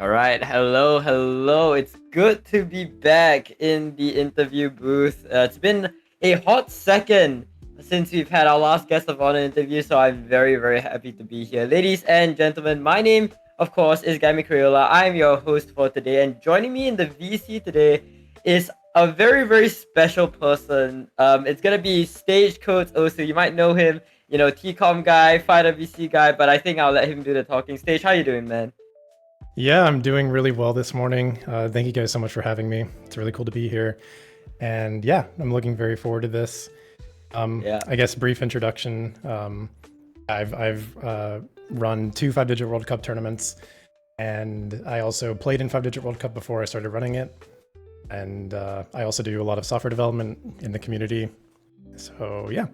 All right, hello. It's good to be back in the interview booth. It's been a hot second since we've had our last guest of honor interview, so I'm very happy to be here. Ladies and gentlemen, my name, of course, is Gami Crayola. I'm your host for today, and joining me in the VC today is a very special person. It's gonna be Stagecoach Osu. You might know him, TCOM guy, fighter VC guy, but I think I'll let him do the talking. Stage, how you doing, man? Yeah, I'm doing really well this morning. Thank you guys so much for having me. It's really cool to be here. And yeah, I'm looking very forward to this. Yeah. I guess brief introduction. I've run two 5-digit World Cup tournaments, and I also played in 5-digit World Cup before I started running it. And I also do a lot of software development in the community. So yeah.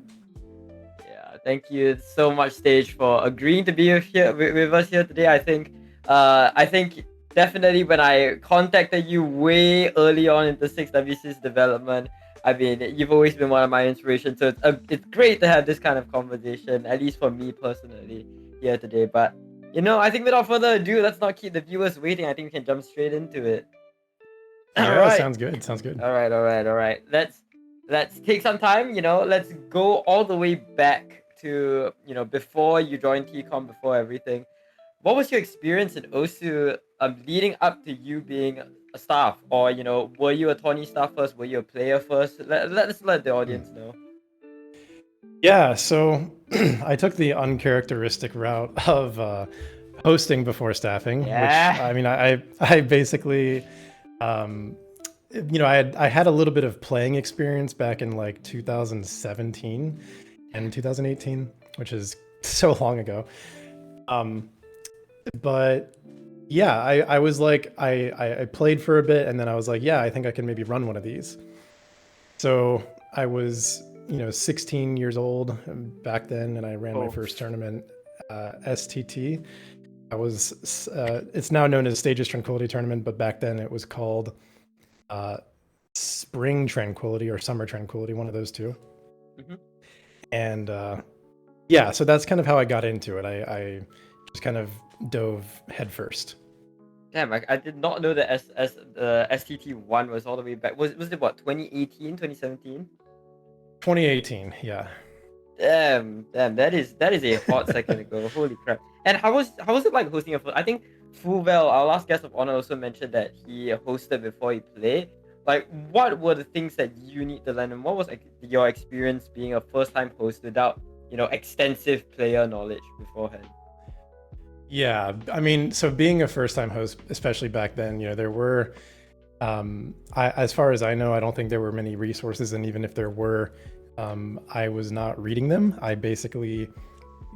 Yeah, thank you so much, Stage, for agreeing to be with us here today. I think definitely when I contacted you way early on into 6WC's development, I mean, you've always been one of my inspirations. So it's great to have this kind of conversation, at least for me personally, here today. But I think without further ado, let's not keep the viewers waiting. I think we can jump straight into it. All Yeah, right. sounds good. Sounds good. All right. Let's take some time, let's go all the way back to, before you joined TCOM, before everything. What was your experience in OSU leading up to you being a staff? Or, were you a Tony staff first? Were you a player first? Let's let the audience know. Yeah, so I took the uncharacteristic route of hosting before staffing, which Yeah. I mean, I basically, I had a little bit of playing experience back in like 2017 and 2018, which is so long ago. But yeah, I was like, I played for a bit, and then I was like, yeah, I think I can maybe run one of these. So I was, 16 years old back then, and I ran my first tournament, STT. I was, it's now known as Stages Tranquility Tournament, but back then it was called Spring Tranquility or Summer Tranquility, one of those two. Mhm. And yeah, so that's kind of how I got into it. I just kind of dove headfirst. Damn, I did not know that STT1 was all the way back. Was it what, 2018, 2017? 2018, yeah. Damn, that is a hot second ago. Holy crap! And how was it like hosting a I think Fuvel, our last guest of honor, also mentioned that he hosted before he played. Like, what were the things that you need to learn, and what was like your experience being a first-time host without extensive player knowledge beforehand? Yeah, I mean, so being a first-time host, especially back then, there were, as far as I know, I don't think there were many resources, and even if there were, I was not reading them. I basically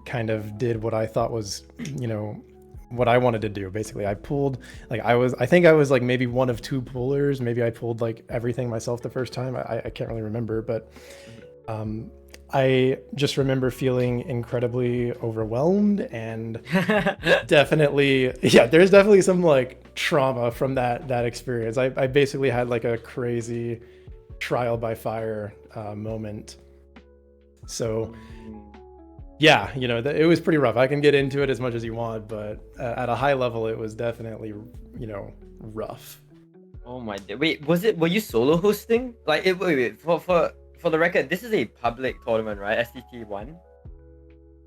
kind of did what I thought was, what I wanted to do. Basically, I pulled, like, I think I was like maybe one of two pullers. Maybe I pulled like everything myself the first time. I can't really remember, but I just remember feeling incredibly overwhelmed, and definitely, yeah, there's definitely some like trauma from that experience. I basically had like a crazy trial by fire moment. So yeah, it was pretty rough. I can get into it as much as you want, but at a high level, it was definitely, rough. Oh my day. Wait, were you solo hosting? Like, wait, for the record, this is a public tournament, right? STT1.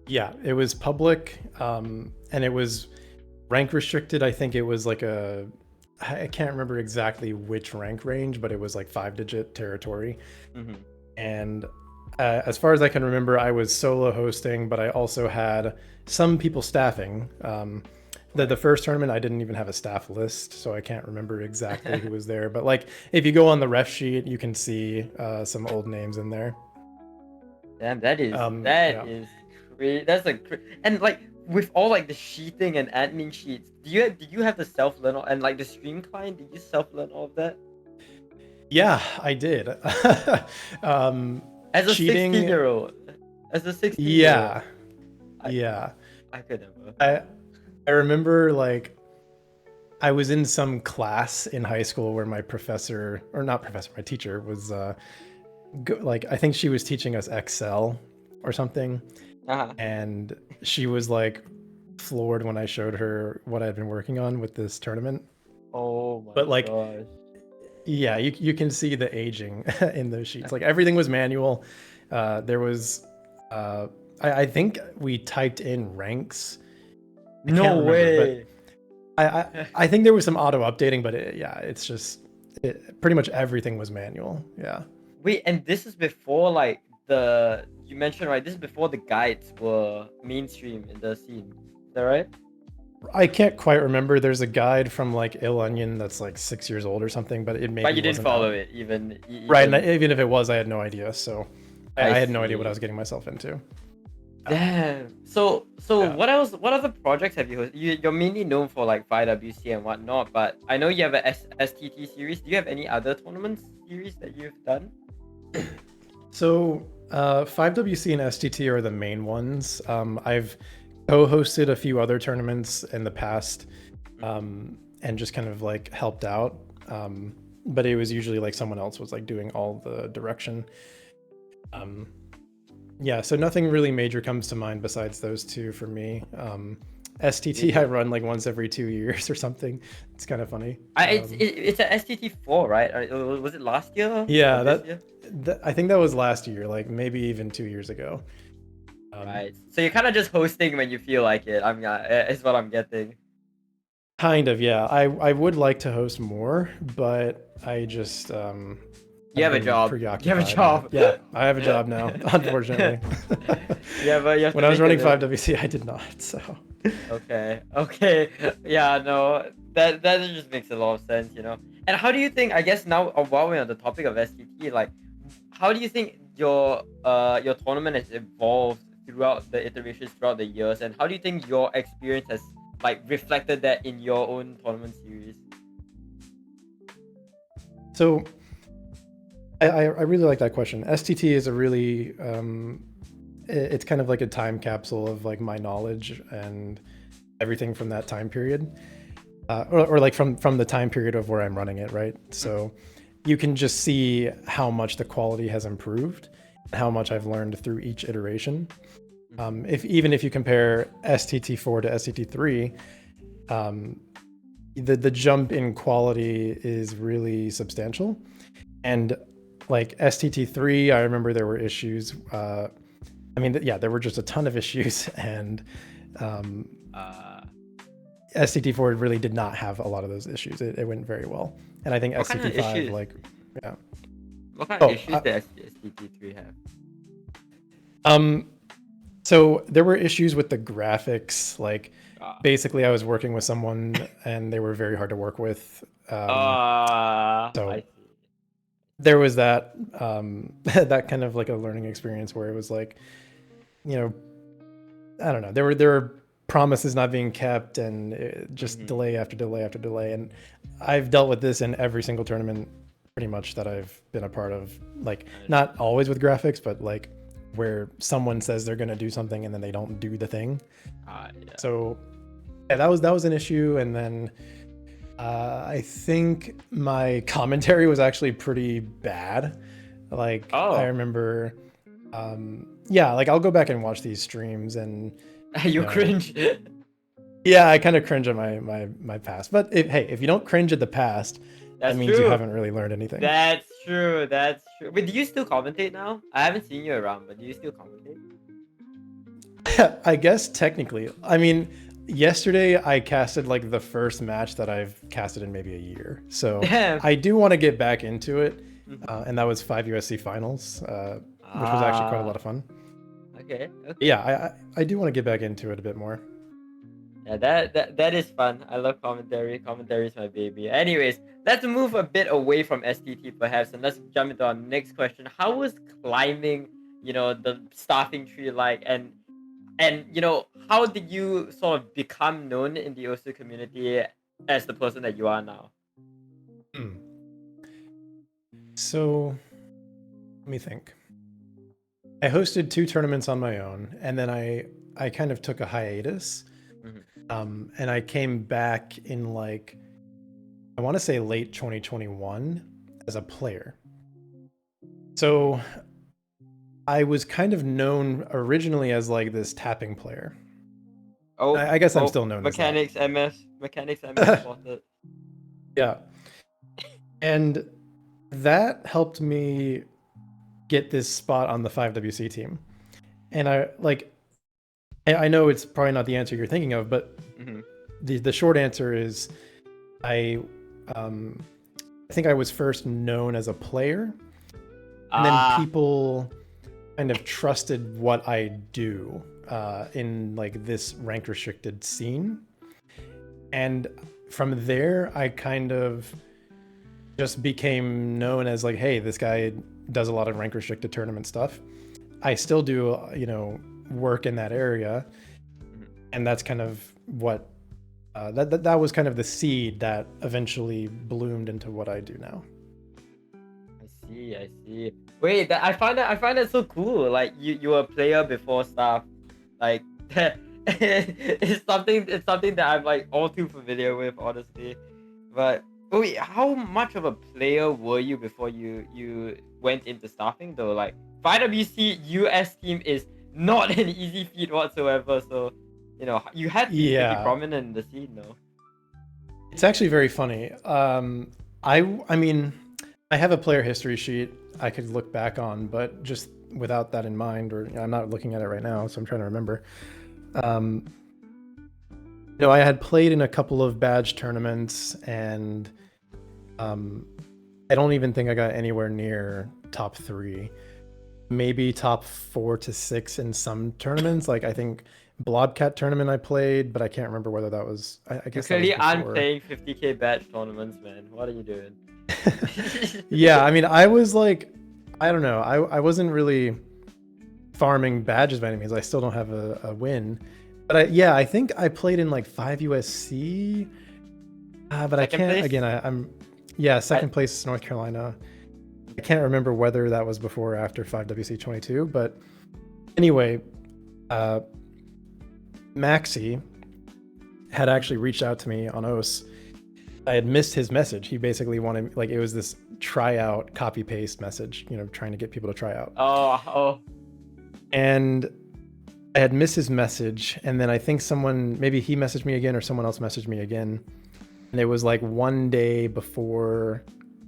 Yeah, it was public, and it was rank restricted. I think it was like I can't remember exactly which rank range, but it was like 5-digit territory. Mm-hmm. And as far as I can remember, I was solo hosting, but I also had some people staffing. The first tournament, I didn't even have a staff list, so I can't remember exactly who was there. But like, if you go on the ref sheet, you can see some old names in there. Damn, that Yeah. is crazy. And like, with all like the sheeting and admin sheets, did you have to self learn and like the stream client? Did you self learn all of that Yeah, I did. um, as a 16 cheating. year old? As a 16-year old, Yeah, I yeah. I could never. I I remember like I was in some class in high school where my professor, or not professor, my teacher was like I think she was teaching us Excel or something, Uh-huh. and she was like floored when I showed her what I'd been working on with this tournament. Oh my But like, gosh. yeah, you can see the aging in those sheets. Like everything was manual. There was, uh, I think we typed in ranks. I can't No remember, but way. I think there was some auto updating, but yeah, it's just pretty much everything was manual. Yeah. Wait, and this is before like the you mentioned, right? This is before the guides were mainstream in the scene. Is that right? I can't quite remember. There's a guide from like Ill Onion that's like 6 years old or something, but it But maybe you didn't wasn't follow out. it even Right, and even. even if it was, I had no idea. So I I had no idea what I see. was getting myself into. Yeah. Damn. So Yeah. what else? What other projects have you hosted? You're mainly known for like 5WC and whatnot, but I know you have a STT series. Do you have any other tournaments series that you've done? So 5WC and STT are the main ones. I've co-hosted a few other tournaments in the past, and just kind of like helped out. But it was usually like someone else was like doing all the direction. Um, yeah, so nothing really major comes to mind besides those two for me. STT I Yeah. run like once every 2 years or something. It's kind of funny. It's a STT 4, right? Was it last year or Yeah, this year? that I think that was last year, like maybe even 2 years ago. Right. So you're kind of just hosting when you feel like it. Is what I'm getting. Kind of, yeah. I would like to host more, but I just You I've have a been job. You have a preoccupied. job. Yeah, I have a job now, unfortunately. Yeah, but you have When to I was make a running living. 5WC, I did not. So Okay. Okay. Yeah. No. That just makes a lot of sense, you know. And how do you think? I guess now, while we're on the topic of STT, like, how do you think your tournament has evolved throughout the iterations throughout the years, and how do you think your experience has like reflected that in your own tournament series? so I really like that question. STT is a really it's kind of like a time capsule of like my knowledge and everything from that time period. Or like from the time period of where I'm running it, right? So you can just see how much the quality has improved, how much I've learned through each iteration. If even if you compare STT4 to STT3, the jump in quality is really substantial. And like STT3, I remember there were issues. I mean, yeah, there were just a ton of issues, and um, Uh, STT4 really did not have a lot of those issues. It went very well, and I think what kind of STT5, issues? like, yeah. What kind of Oh, issues does STT3 have? um, so there were issues with the graphics. Like, Uh, basically, I was working with someone, and they were very hard to work with. I So see. there was that that kind of like a learning experience where it was like, you know, I don't know. There were promises not being kept, and just Mm-hmm. delay after delay after delay. And I've dealt with this in every single tournament, pretty much that I've been a part of. Like not always with graphics, but like where someone says they're gonna do something and then they don't do the thing. Yeah. So yeah, that was an issue. And then I think my commentary was actually pretty bad. Like I Oh, remember, yeah, like I'll go back and watch these streams and you you know, cringe. yeah, I kind of cringe at my past. But hey, if you don't cringe at the past, that That's means you true. haven't really learned anything. That's true. That's true. Wait, do you still commentate now? I haven't seen you around, but do you still commentate? I guess technically. I mean, yesterday I casted like the first match that I've casted in maybe a year. So Damn. I do want to get back into it. Mhm. And that was 5 USC finals, which was actually quite a lot Ah. of fun. Okay. Okay. Yeah, I do want to get back into it a bit more. Yeah, that is fun. I love commentary. Commentary is my baby. Anyways, let's move a bit away from STT perhaps, and let's jump into our next question. How was climbing, the staffing tree like, and And how did you sort of become known in the OSU community as the person that you are now? Hmm. So let me think. I hosted 2 tournaments on my own, and then I kind of took a hiatus. Mhm. And I came back in like, I want to say late 2021 as a player. So I was kind of known originally as like this tapping player. Oh, I guess I'm oh, still known as that. Mechanics MS spotted. Yeah. And that helped me get this spot on the 5WC team. And I know it's probably not the answer you're thinking of, but Hmm. the short answer is I um I think I was first known as a player, and then Ah, people kind of trusted what I do in like this rank restricted scene. And from there, I kind of just became known as like, hey, this guy does a lot of rank restricted tournament stuff. I still do, work in that area, mhm. and that's kind of what that was kind of the seed that eventually bloomed into what I do now. I see, I see. Wait, I find that so cool. Like you were a player before stuff. Like it's something that I'm like all too familiar with, honestly. But wait, how much of a player were you before you went into staffing though? Like 5WC US team is not an easy feat whatsoever. So you had to be pretty Yeah, prominent in the scene, though. it's actually very funny. I mean, I have a player history sheet I could look back on, but just without that in mind, or I'm not looking at it right now, so I'm trying to remember. Um, I had played in a couple of badge tournaments, and um, I don't even think I got anywhere near top 3. Maybe top 4 to 6 in some tournaments. Like I think Blobcat tournament I played, but I can't remember whether that was. I You guess that was clearly aren't before. playing 50K badge tournaments, man. What are you doing? Yeah, I mean, I was like, I don't know. I wasn't really farming badges by any means. I still don't have a win. But I think I played in like 5 USC. But I Second can't, place? again, yeah, I, second place North Carolina. I can't remember whether that was before or after 5WC22. But anyway, uh, Maxi had actually reached out to me on OS. I had missed his message. He basically wanted, like, it was this tryout copy paste message, trying to get people to try out. oh. And I had missed his message. And then I think maybe he messaged me again or someone else messaged me again. And it was like one day before,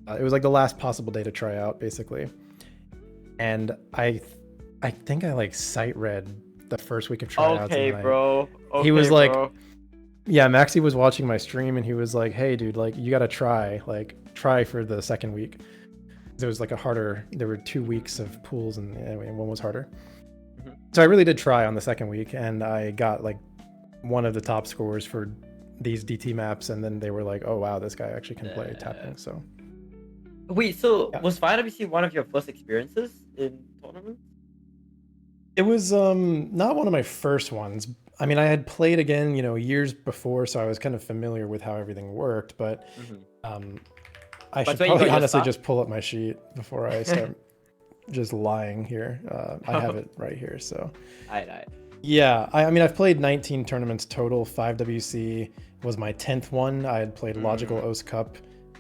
it was like the last possible day to try out, basically. And I think I like sight read the first week of tryouts. Okay, And then bro. he Okay, was like, bro. yeah, Maxi was watching my stream and he was like, hey, dude, like, you got to try for the second week. There was like there were 2 weeks of pools and anyway, one was harder. Mhm. So I really did try on the second week and I got like one of the top scores for these DT maps. And then they were like, oh, wow, this guy actually can play tapping. So Wait, so yeah, was 5WC one of your first experiences in tournaments? it was not one of my first ones. I mean, I had played again, years before, so I was kind of familiar with how everything worked, but Mm-hmm. um, I But should when you got probably your honestly start? just pull up my sheet before I start just lying here. I have it right here. So Alright. yeah, I mean, I've played 19 tournaments total. 5WC was my 10th one. I had played Logical Mm. OS Cup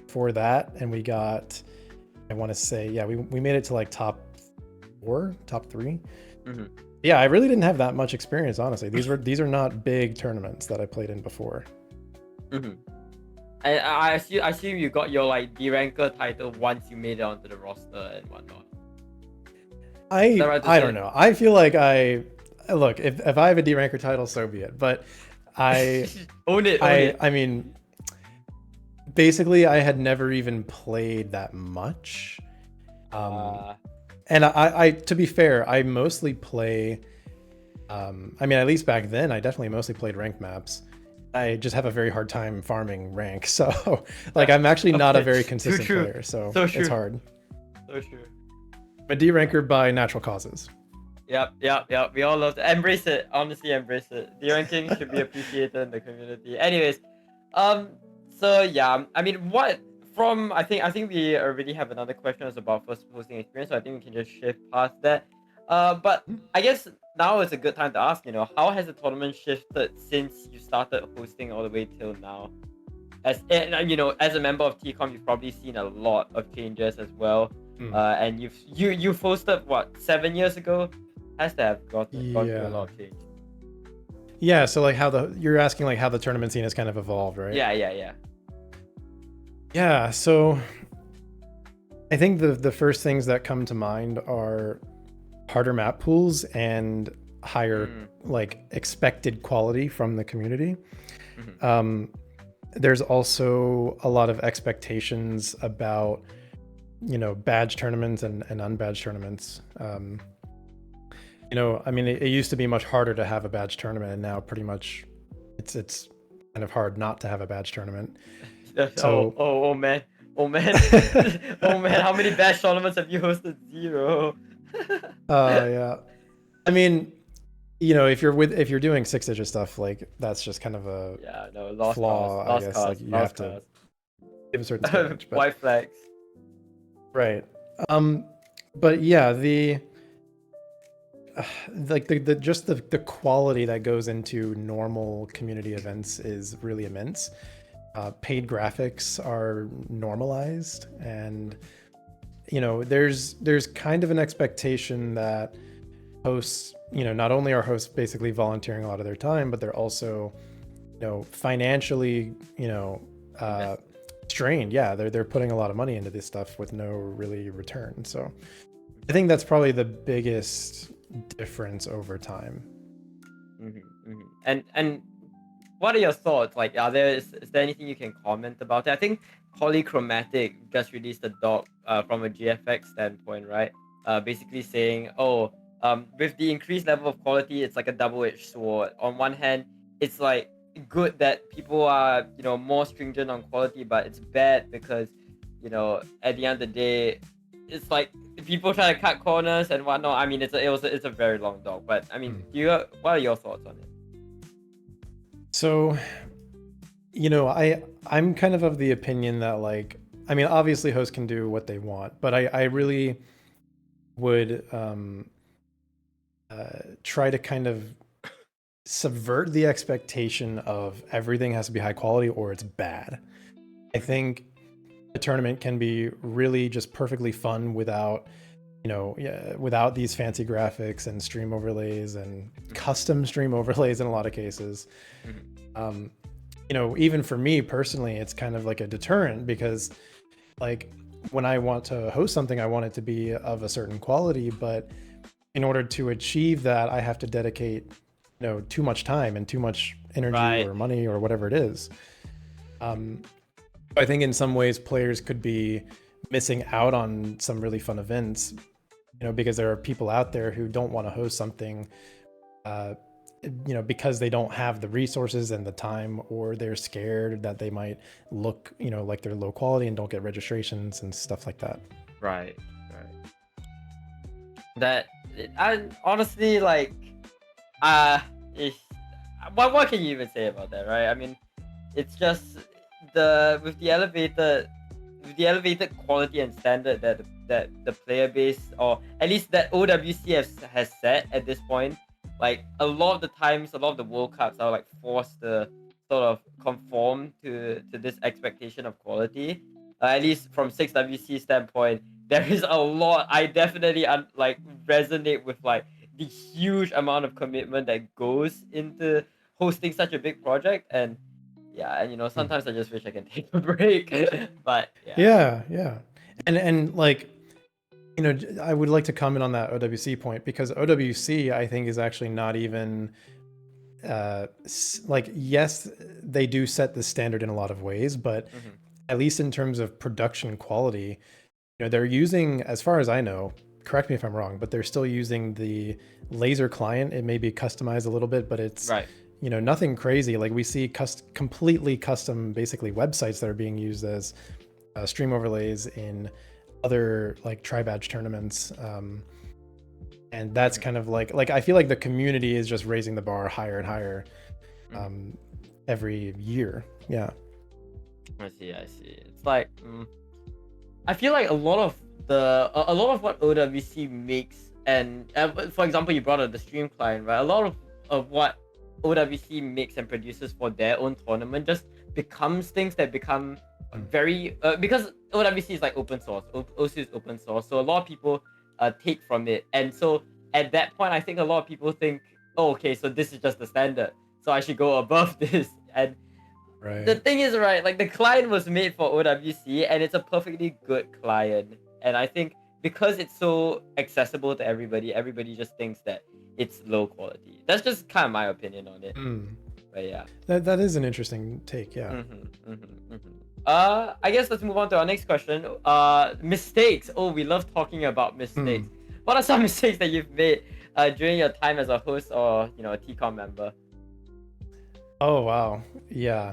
for that, and we got, I want to say, yeah, we made it to like top 4, top 3. Mm-hmm. Yeah, I really didn't have that much experience, honestly. These are not big tournaments that I played in before. Mm-hmm. And I assume you got your like D-ranker title once you made it onto the roster and whatnot. Is that right to I say? don't know. I feel like look, if I have a D ranker title, so be it. But I Own it. I mean, basically, I had never even played that much. Uh, And I to be fair, I mostly play. I mean, at least back then, I definitely mostly played ranked maps. I just have a very hard time farming rank, so like I'm actually not a okay. very Too consistent true. player, so So it's true. hard. So true. I'm a D ranker by natural causes. Yep. We all love to embrace it. Honestly, embrace it. The ranking should be appreciated in the community. Anyways, um, so yeah, I mean, what from I think we already have another question that's about first hosting experience, so I think we can just shift past that. But I guess now is a good time to ask. How has the tournament shifted since you started hosting all the way till now? As a member of TCOM, you've probably seen a lot of changes as well. And you've hosted what 7 years ago? Has to have gone through a Yeah. lot of change. Yeah, so like you're asking like how the tournament scene has kind of evolved, right? Yeah. Yeah, so I think the first things that come to mind are harder map pools and higher like expected quality from the community. Mhm. There's also a lot of expectations about badge tournaments and unbadged tournaments. I mean, it used to be much harder to have a badge tournament, and now pretty much it's kind of hard not to have a badge tournament. So Oh man. Oh man. Oh man, how many badge tournaments have you hosted? Zero. yeah. I mean, if you're doing 6-digit stuff, like that's just kind of a Yeah, no, lost cause. flaw, I Lost guess. Like cause. you have Lost to cause. give a certain stage, but White flags. right. But yeah, the like the just the quality that goes into normal community events is really immense. Paid graphics are normalized, and there's kind of an expectation that hosts, not only are hosts basically volunteering a lot of their time, but they're also financially strained. Yeah, they're putting a lot of money into this stuff with no really return. So I think that's probably the biggest difference over time. And what are your thoughts? Like, is there anything you can comment about it? I think Polychromatic just released a doc from a GFX standpoint, right? Basically saying, with the increased level of quality, it's like a double-edged sword. On one hand, it's like good that people are more stringent on quality, but it's bad because at the end of the day, it's like people try to cut corners and whatnot. I mean, it's a very long doc, but I mean, what are your thoughts on it? So, I'm kind of the opinion that like, I mean, obviously hosts can do what they want, but I really would try to kind of subvert the expectation of everything has to be high quality or it's bad. I think a tournament can be really just perfectly fun without without these fancy graphics and stream overlays and custom stream overlays in a lot of cases. Even for me personally, it's kind of like a deterrent because like when I want to host something, I want it to be of a certain quality, but in order to achieve that, I have to dedicate too much time and too much energy or money or whatever it is. I think in some ways players could be missing out on some really fun events, because there are people out there who don't want to host something, because they don't have the resources and the time, or they're scared that they might look, like they're low quality and don't get registrations and stuff like that. Right. That I honestly like. If, what can you even say about that, right? I mean, it's just with the elevated quality and standard that the player base, or at least that OWC has set at this point. Like a lot of the times, a lot of the World Cups are like forced to sort of conform to this expectation of quality. At least from 6WC standpoint, there is a lot. I definitely like resonate with like the huge amount of commitment that goes into hosting such a big project. And yeah, and sometimes I just wish I can take a break. But Yeah. And like, I would like to comment on that OWC point, because OWC I think is actually not even like, yes, they do set the standard in a lot of ways, but at least in terms of production quality, they're using, as far as I know, correct me if I'm wrong, but they're still using the laser client. It may be customized a little bit, but it's nothing crazy. Like we see completely custom, basically websites that are being used as stream overlays in other like tri-badge tournaments. And that's kind of like I feel like the community is just raising the bar higher and higher every year. Yeah. I see. It's like I feel like a lot of what OWC makes, and for example, you brought up the stream client, right? A lot of what OWC makes and produces for their own tournament just becomes things that become very because OWC is like open source. OC is open source, so a lot of people take from it, and so at that point, I think a lot of people think, oh, okay, so this is just the standard, so I should go above this. And the thing is, right, like the client was made for OWC and it's a perfectly good client. And I think because it's so accessible to everybody, everybody just thinks that it's low quality. That's just kind of my opinion on it. But yeah. That is an interesting take, yeah. I guess let's move on to our next question. Mistakes. Oh, we love talking about mistakes. What are some mistakes that you've made during your time as a host or, you know, a TCOM member? Oh, wow. Yeah.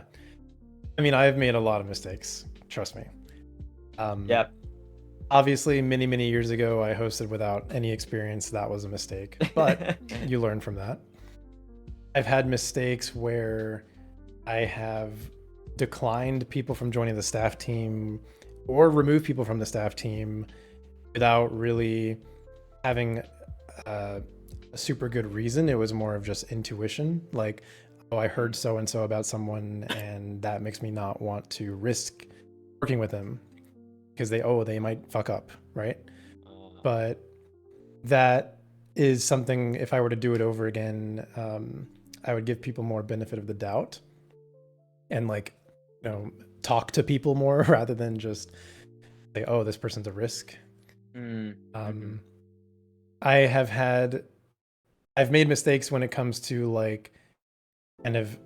I mean, I've made a lot of mistakes, trust me. Yep. Obviously, many years ago, I hosted without any experience. That was a mistake, but you learn from that. I've had mistakes where I have declined people from joining the staff team or removed people from the staff team without really having a super good reason. It was more of just intuition. Like, oh, I heard so-and-so about someone and that makes me not want to risk working with them because they might fuck up, right? But that is something, if I were to do it over again, I would give people more benefit of the doubt and like, you know, talk to people more rather than just say, oh, this person's a risk. I've made mistakes when it comes to like, kind of,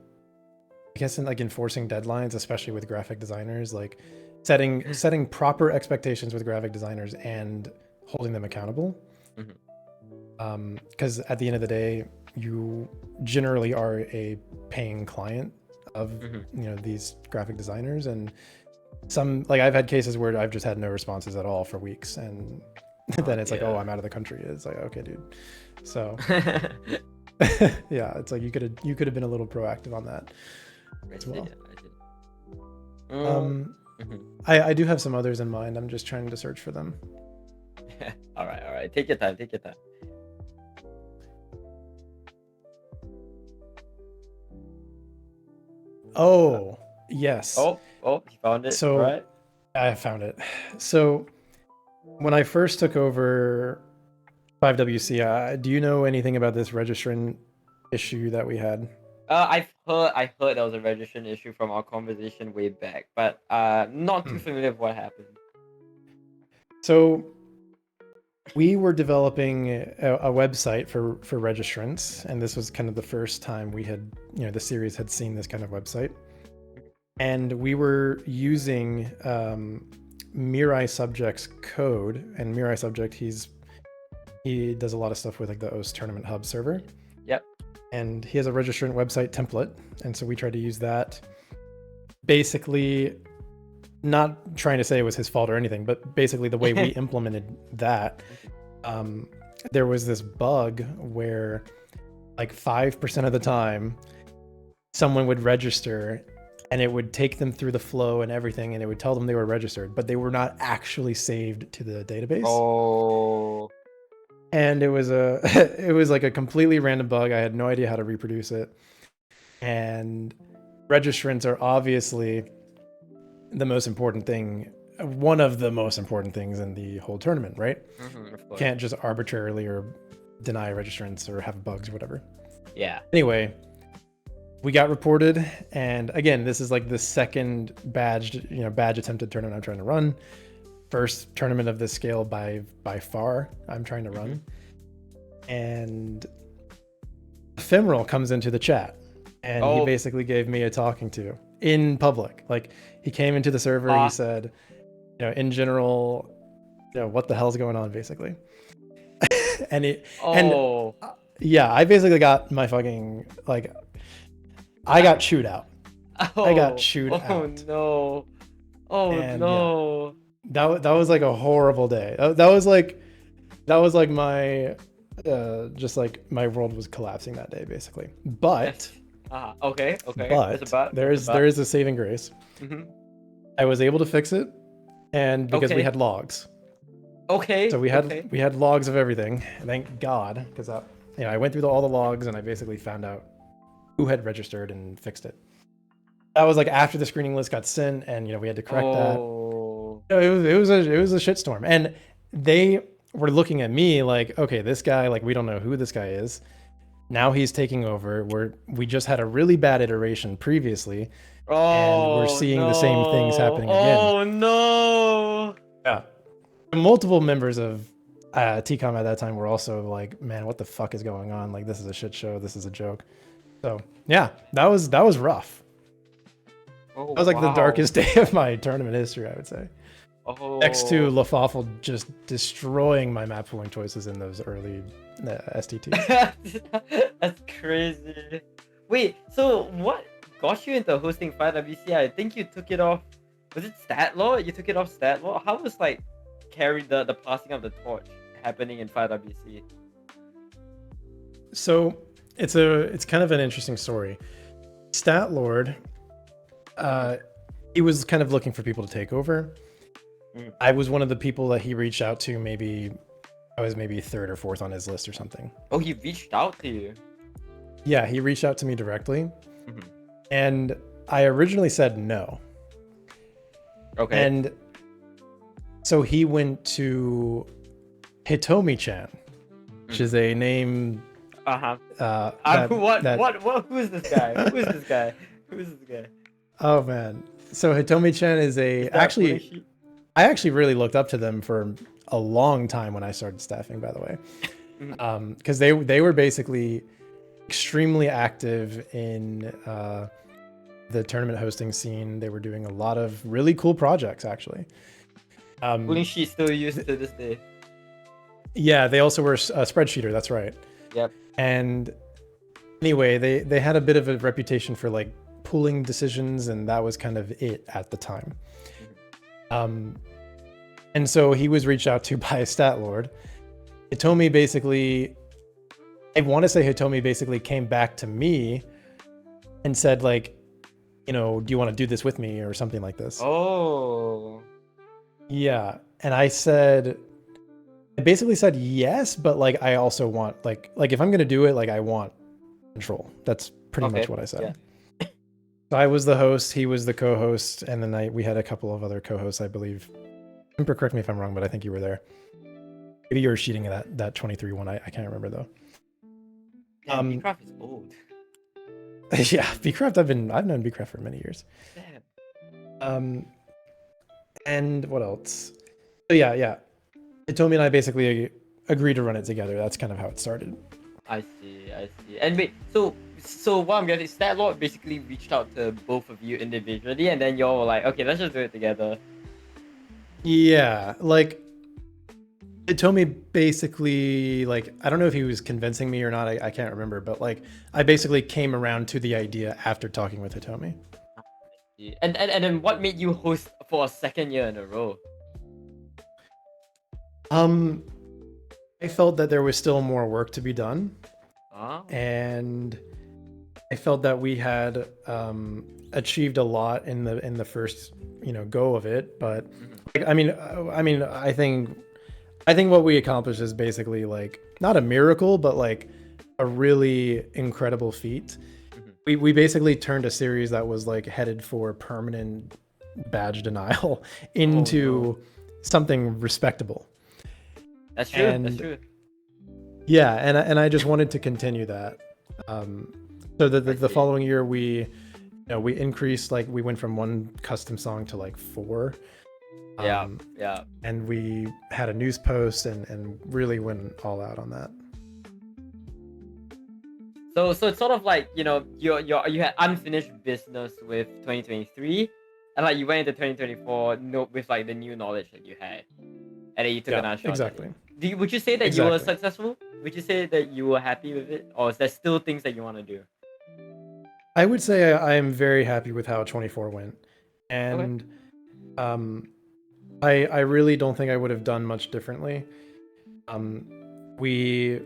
I guess, in like enforcing deadlines, especially with graphic designers, like setting proper expectations with graphic designers and holding them accountable. Because at the end of the day, you generally are a paying client of you know, these graphic designers, and some, like, I've had cases where I've just had no responses at all for weeks, and then it's like, oh, I'm out of the country. It's like, okay, dude. So yeah, it's like you could have been a little proactive on that as well. I do have some others in mind. I'm just trying to search for them. all right. Take your time. Oh, yes. Oh, you found it. So right. I found it. So when I first took over 5WC, do you know anything about this registrant issue that we had? I heard there was a registration issue from our conversation way back, but not too familiar with what happened. So we were developing a website for registrants, and this was kind of the first time we had, you know, the series had seen this kind of website. And we were using Mirai Subject's code, and Mirai Subject, he does a lot of stuff with like the OS Tournament Hub server. Yep. And he has a registrant website template, and so we tried to use that. Basically, not trying to say it was his fault or anything, but basically the way we implemented that, there was this bug where like 5% of the time someone would register and it would take them through the flow and everything, and it would tell them they were registered, but they were not actually saved to the database. Oh. And it was like a completely random bug. I had no idea how to reproduce it. And registrants are obviously the most important thing, one of the most important things in the whole tournament, right? You can't just arbitrarily or deny registrants or have bugs or whatever. Yeah. Anyway, we got reported, and again, this is like the second badge attempted tournament I'm trying to run. First tournament of this scale by far I'm trying to run. And Ephemeral comes into the chat, and he basically gave me a talking to in public. Like, he came into the server, he said, you know, in general, you know, what the hell's going on, basically. Yeah, I basically got my fucking, like, I got chewed out. I got chewed out. No. No. Yeah, that was like a horrible day. That was like my just like my world was collapsing that day, basically. But Okay, okay. That's but about. there That's is there about. is a saving grace. Mm-hmm. I was able to fix it, and because we Okay. had logs, so Okay. we had Okay. we had logs of everything. Thank God, because I went through all the logs and I basically found out who had registered and fixed it. That was like after the screening list got sent, and we had to correct that. Oh. It was a shitstorm, and they were looking at me like, okay, this guy, like, we don't know who this guy is. Now he's taking over. We just had a really bad iteration previously, and we're Oh seeing the same things no. happening again. Oh no. Yeah, multiple members of TCOM at that time were also like, man, what the fuck is going on? Like, this is a shit show. This is a joke. So yeah, that was rough. Oh That was like the wow. darkest day of my tournament history, I would say. Next to Oh. Lafafel just destroying my map pooling choices in those early STTs. That's crazy. Wait, so what got you into hosting 5WC? I think you took it off. Was it Statlaw? You took it off Statlaw? How was like carried the passing of the torch happening in 5WC? So it's kind of an interesting story. Stat Lord, he was kind of looking for people to take over. Mm. I was one of the people that he reached out to. Maybe I was maybe third or fourth on his list or something. Oh, he reached out to you. Yeah, he reached out to me directly, Mhm. and I originally said no. Okay. And so he went to Hitomi-chan, which is a name Uh-huh. that Who is this guy? Who is this guy? Who is this guy? Oh man. So Hitomi-chan is Is that Funashi? I actually really looked up to them for a long time when I started staffing, by the way. Mhm. Because they were basically extremely active in the tournament hosting scene. They were doing a lot of really cool projects, actually. Funashi still used to this day. Yeah, they also were a spreadsheeter. That's right. Yep. And anyway, they had a bit of a reputation for like pooling decisions, and that was kind of it at the time. And so he was reached out to by a stat lord. Hitomi basically, I want to say Hitomi basically came back to me and said like, do you want to do this with me or something like this? Oh. Yeah. And I basically said yes, but like I also want like if I'm gonna do it, like I want control. That's pretty much what I said. Yeah. So I was the host, he was the co-host, and then we had a couple of other co-hosts, I believe. Emperor, correct me if I'm wrong, but I think you were there. Maybe you were cheating that 23 one. I can't remember though. Yeah, Beecraft is old. Yeah, Beecraft. I've known Beecraft for many years. Damn. And what else? So yeah. Hitomi and I basically agreed to run it together. That's kind of how it started. I see. And wait, so what I'm getting is that Lord basically reached out to both of you individually, and then y'all were like, okay, let's just do it together. Yeah, like Hitomi basically, like, I don't know if he was convincing me or not. I can't remember, but like I basically came around to the idea after talking with Hitomi. And then what made you host for a second year in a row? I felt that there was still more work to be done. Oh. And I felt that we had achieved a lot in the first go of it, but like, I mean I think what we accomplished is basically like not a miracle, but like a really incredible feat. We basically turned a series that was like headed for permanent badge denial into something respectable. That's true. That's true. Yeah, and I just wanted to continue that. So the following year we increased, like we went from one custom song to like 4. Yeah. And we had a news post and really went all out on that. So it's sort of like, you had unfinished business with 2023, and like you went into 2024 with like the new knowledge that you had, and then you took another shot. Exactly. Would you say that you were successful? Would you say that you were happy with it, or is there still things that you want to do? I would say I am very happy with how 24 went, and I really don't think I would have done much differently. We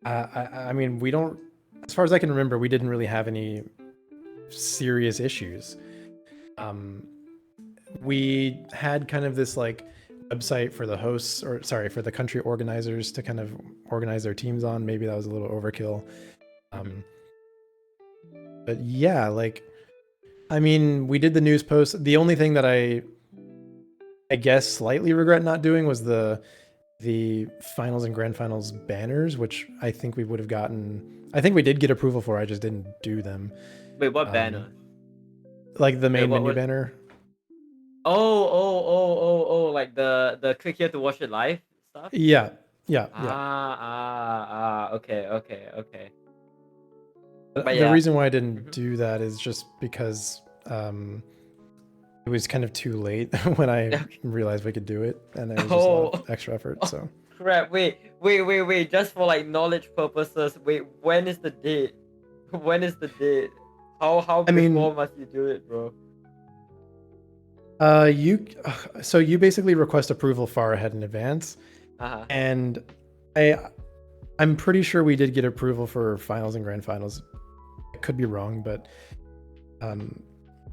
I mean, we don't, as far as I can remember, we didn't really have any serious issues. Um, we had kind of this like website for the hosts, or sorry, for the country organizers to kind of organize their teams on. Maybe that was a little overkill. Mhm. Um, but yeah, like, I mean, we did the news post. The only thing that I guess slightly regret not doing was the finals and grand finals banners, which I think we would have gotten. I think we did get approval for. I just didn't do them. Wait, what Um, banner? like the Wait, main what menu was? banner. Like the click here to watch it live stuff. Yeah, yeah, yeah. Okay, okay, okay. But The yeah. reason why I didn't Mhm. do that is just because it was kind of too late when I Okay. realized we could do it, and it was just a lot of Oh, extra effort. oh, So crap! Wait! Just for like knowledge purposes, wait. When is the date? When is the date? How I mean, before must you do it, bro? you so you basically request approval far ahead in advance, Uh-huh. and I I'm pretty sure we did get approval for finals and grand finals. I could be wrong, but um,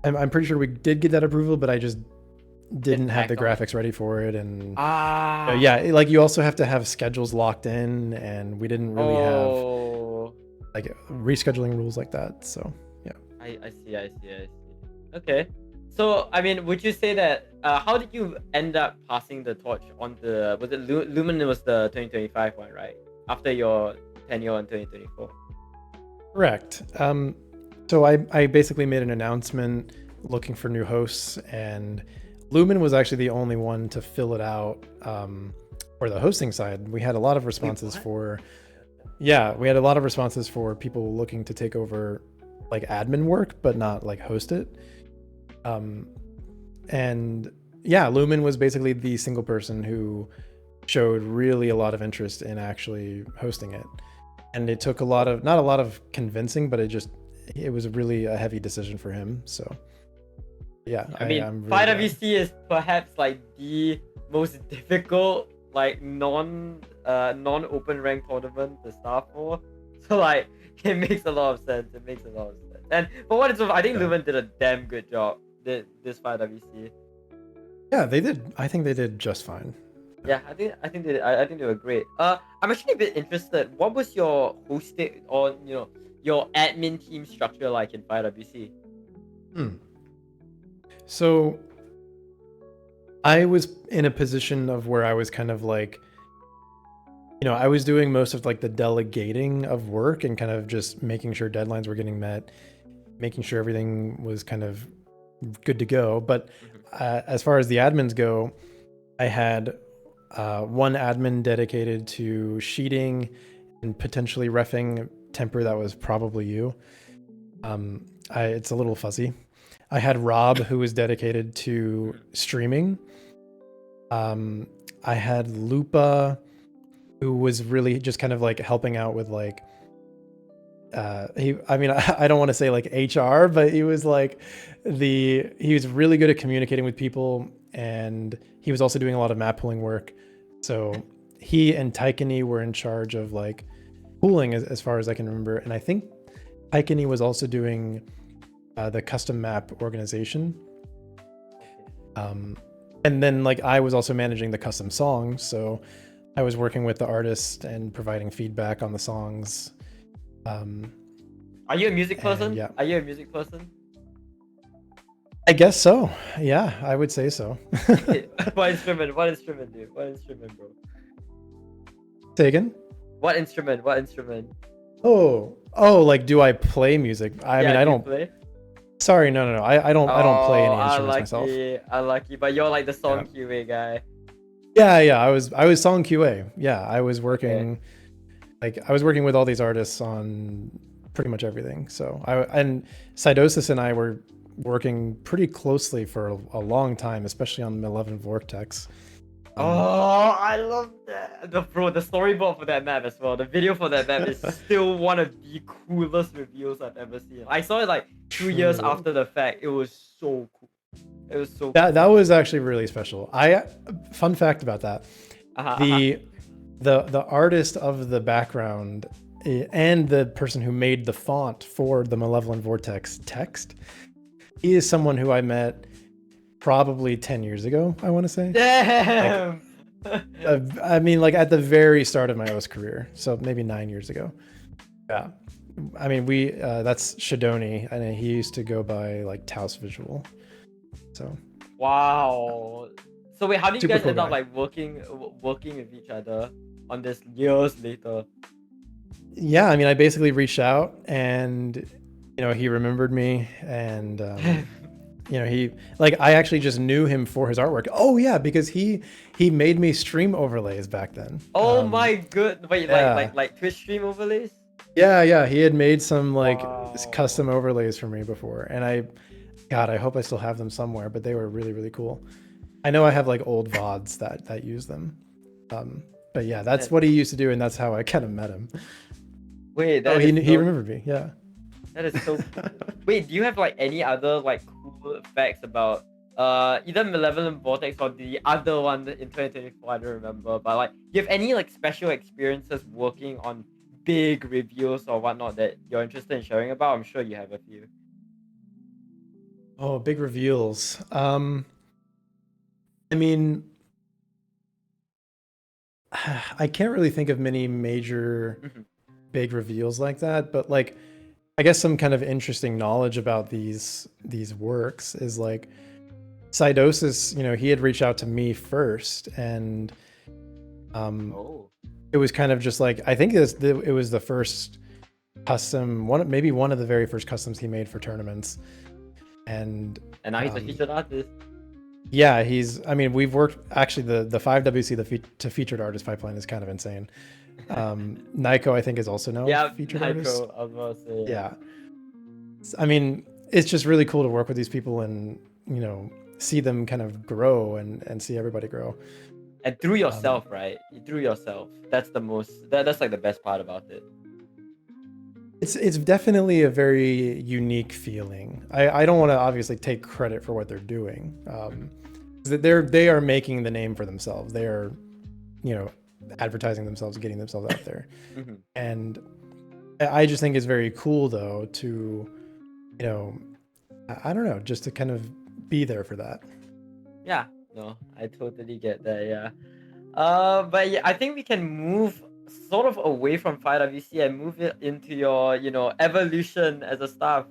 I'm pretty sure we did get that approval, but I just didn't Didn't have the act on it. graphics ready for it, and yeah, Ah. like you also have to have schedules locked in, and we didn't really have Oh. like rescheduling rules like that. So yeah. I see. Okay. So, I mean, would you say that how did you end up passing the torch on the was it Lumen was the 2025 one, right? After your tenure in 2024. Correct. So I basically made an announcement looking for new hosts, and Lumen was actually the only one to fill it out for the hosting side. We had a lot of Wait, responses what? for, yeah, we had a lot of responses for people looking to take over like admin work, but not like host it. Um, and yeah, Lumen was basically the single person who showed really a lot of interest in actually hosting it. And it took a lot of, not a lot of convincing, but it was really a heavy decision for him. So yeah, I mean, I'm really glad. 5WC is perhaps like the most difficult like non open rank tournament to start for. So like it makes a lot of sense. It makes a lot of sense. And for what it's worth, I think Yeah. Lumen did a damn good job. Did this 5WC. Yeah, they did. I think they did just fine. Yeah, I think they were great. I'm actually a bit interested. What was your hosting or your admin team structure like in 5WC? Hmm. So I was in a position of where I was kind of like, I was doing most of like the delegating of work and kind of just making sure deadlines were getting met, making sure everything was kind of good to go. But as far as the admins go, I had one admin dedicated to sheeting and potentially reffing Temper. That was probably you. It's a little fuzzy. I had Rob, who was dedicated to streaming. I had Lupa, who was really just kind of like helping out with like I mean, I don't want to say like HR, but he was like he was really good at communicating with people, and he was also doing a lot of map pulling work. So he and Taikani were in charge of like pooling as far as I can remember. And I think Taikani was also doing the custom map organization. And then like I was also managing the custom songs. So I was working with the artist and providing feedback on the songs. Are you a music And person? yeah, Are you a music person? I guess so. Yeah, I would say so. What instrument? What instrument, dude? What instrument, bro? Say again? What instrument? What instrument? Oh, like do I play music? I mean, Yeah, I do you don't. play? Sorry, no. I don't play Oh, any instruments myself. I lucky. But you're like the Yeah. song QA guy. Yeah. I was song QA. Yeah, I was Okay. working I was working with all these artists on pretty much everything. So and Sidosis and I were working pretty closely for a long time, especially on 11 Vortex. Oh, I love that. The storyboard for that map as well. The video for that map is still one of the coolest reveals I've ever seen. I saw it like 2 years True. after the fact. It was so cool. It was so That cool. was actually really special. Fun fact about that. Uh-huh, uh-huh. The the artist of the background and the person who made the font for the Malevolent Vortex text, he is someone who I met probably 10 years ago, I want to say. Like, Damn. I mean, like at the very start of my OS career, so maybe 9 years ago. Yeah, I mean, that's Shadoni, and he used to go by like Taos Visual. So Wow. So wait, how did you super guys cool end up guy. like working with each other on this years later? Yeah, I mean, I basically reached out, and he remembered me, and he, like, I actually just knew him for his artwork. Oh yeah, because he made me stream overlays back then. Oh my good. Wait, Yeah, like Twitch stream overlays? yeah, he had made some like Wow. custom overlays for me before, and God, I hope I still have them somewhere, but they were really, really cool. I know I have like old VODs that use them. But yeah, that's That, what he used to do, and that's how I kind of met him. wait, Oh, that is he so remembered me. Yeah. that is so cool. Wait, do you have like any other like cool facts about either Malevolent Vortex or the other one in 2024? I don't remember, but like, do you have any like special experiences working on big reviews or whatnot that you're interested in sharing about? I'm sure you have a few. Oh, big reveals. I mean, I can't really think of many major Mhm. big reveals like that, but like I guess some kind of interesting knowledge about these works is like Sidosis, he had reached out to me first, and um Oh, it was kind of just like, I think it was the first custom one, maybe one of the very first customs he made for tournaments. And and now he's a featured artist. yeah, I mean, we've worked, actually, the 5WC, to featured artist pipeline is kind of insane. Naiko, I think, is also now a Yeah, featured artist. Naiko, I was about to say, yeah. Yeah. I mean, it's just really cool to work with these people, and, see them kind of grow, and see everybody grow. And through Um, yourself, right? Through yourself. That's the most. That's like the best part about it. it's definitely a very unique feeling. I don't want to obviously take credit for what they're doing. Mhm. They are making the name for themselves. They are, you know, advertising themselves, getting themselves out there. Mhm. And I just think it's very cool, though, to, you know, I don't know, just to kind of be there for that. Yeah. No, I totally get that. Yeah. But yeah, I think we can move sort of away from 5WC and move it into your, evolution as a staff.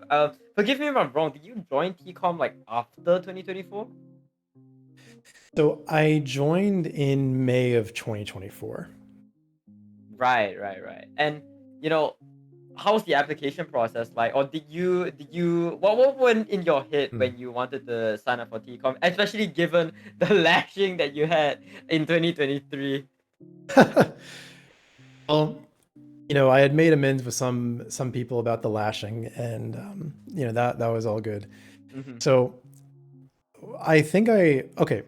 Forgive me if I'm wrong. Did you join TCOM like after 2024? So I joined in May of 2024. Right. And you know, how's the application process like? Or what went in your head Hmm. when you wanted to sign up for TCOM, especially given the lashing that you had in 2023? Well, I had made amends with some people about the lashing, and that was all good. Mm-hmm. So I think okay.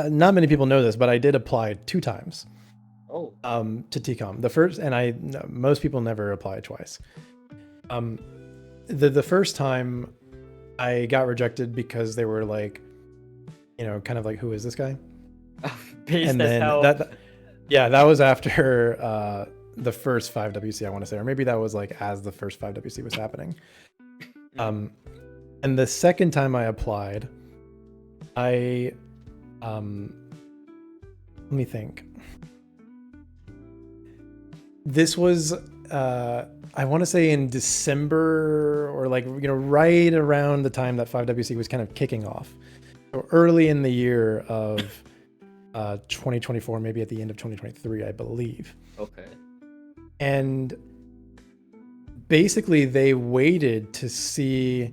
Not many people know this, but I did apply 2 times Oh. to TCOM. The first, and most people never apply twice. Um, the first time I got rejected because they were like, kind of like, who is this guy? Based And as then hell. yeah, that was after the first 5WC, I want to say, or maybe that was like as the first 5WC was happening. Mhm. And the second time I applied, I let me think. This was I want to say in December, or like, right around the time that 5WC was kind of kicking off. So early in the year of 2024, maybe at the end of 2023, I believe. Okay. And basically they waited to see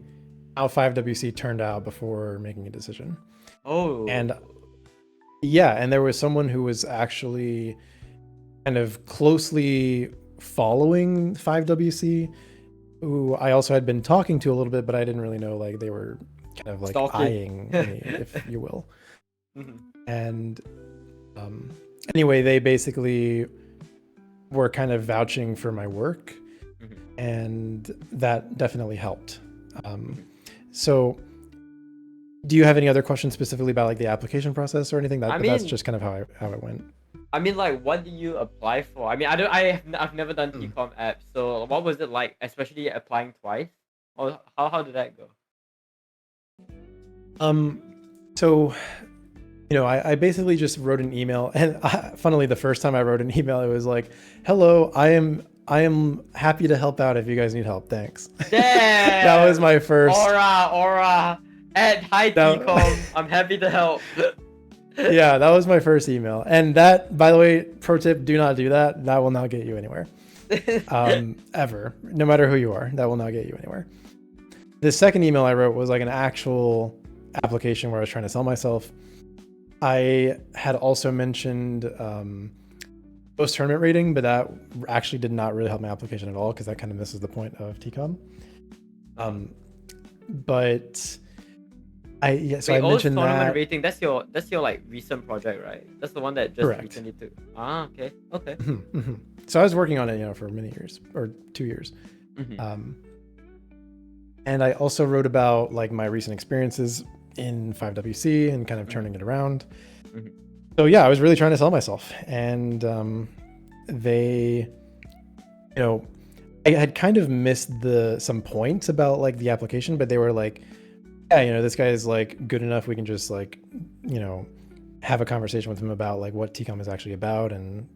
how 5WC turned out before making a decision. And Oh. yeah, and there was someone who was actually kind of closely following 5WC, who I also had been talking to a little bit, but I didn't really know, like, they were kind of like Stalking. eyeing me, if you will. Mhm. And um, anyway, they basically were kind of vouching for my work, Mhm. and that definitely helped. Mhm. So do you have any other questions specifically about like the application process or anything? I But that's mean, just kind of how it went. I mean, like, what do you apply for? I mean, I've never done Mm. TCOM apps, so what was it like, especially applying twice? Or how did that go? Um, so I basically just wrote an email, and funnily, the first time I wrote an email, it was like, "Hello, I am happy to help out if you guys need help. Thanks." That was Damn! my first. Aura! At hi That, TCOM, I'm happy to help. yeah, that was my first email, and that, by the way, pro tip: do not do that. That will not get you anywhere, ever. No matter who you are, that will not get you anywhere. The second email I wrote was like an actual application where I was trying to sell myself. I had also mentioned post tournament rating, but that actually did not really help my application at all because that kind of misses the point of TCOM. But so Wait, I mentioned tournament that. rating, that's your like recent project, right? That's the one that just Correct. recently took. Ah, okay. So I was working on it, for many years or 2 years. And I also wrote about like my recent experiences in 5WC and kind of turning it around. So yeah, I was really trying to sell myself, and they, I had kind of missed some points about like the application, but they were like, yeah, this guy is like good enough. We can just like, have a conversation with him about like what TCOM is actually about, and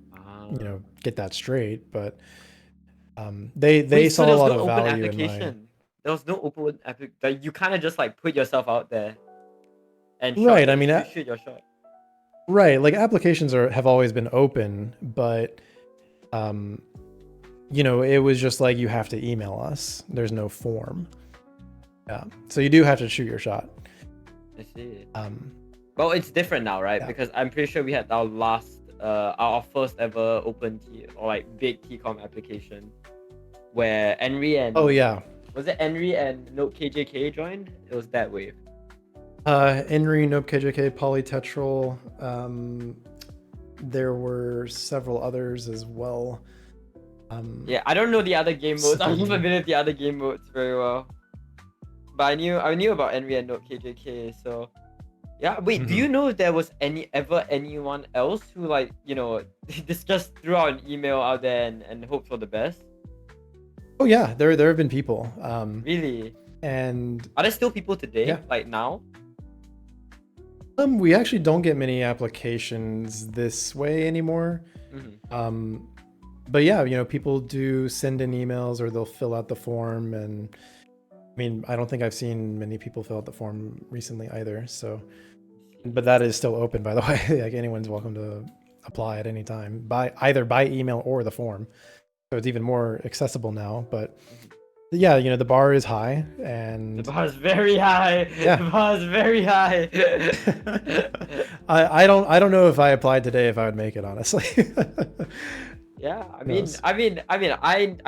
get that straight. But they saw a lot of value in my. There was no open application. Like, you kind of just like put yourself out there and Right. I mean, shoot your shot. right. Like applications have always been open, but it was just like you have to email us. There's no form. Yeah. So you do have to shoot your shot. I see. Well, it's different now, right? Yeah. Because I'm pretty sure we had our first ever open or like big TCOM application where Henry and was it Henry and Note KJK joined? It was that wave. Henry, Nope KJK, Polytetral. There were several others as well. Yeah, I don't know the other game modes. I'm not familiar with the other game modes very well. But I knew about Henry and Note KJK, so yeah. Wait, do you know if there was anyone else who like, just threw out an email out there and hoped for the best? Oh yeah, there have been people. Really? And are there still people today? Yeah. Like now? We actually don't get many applications this way anymore. But yeah, people do send in emails or they'll fill out the form, and I mean, I don't think I've seen many people fill out the form recently either. So, but that is still open, by the way. Like anyone's welcome to apply at any time either by email or the form. So it's even more accessible now. But yeah, the bar is high, and the bar is very high. Yeah. The bar is very high. I don't know if I applied today if I would make it, honestly. Yeah, I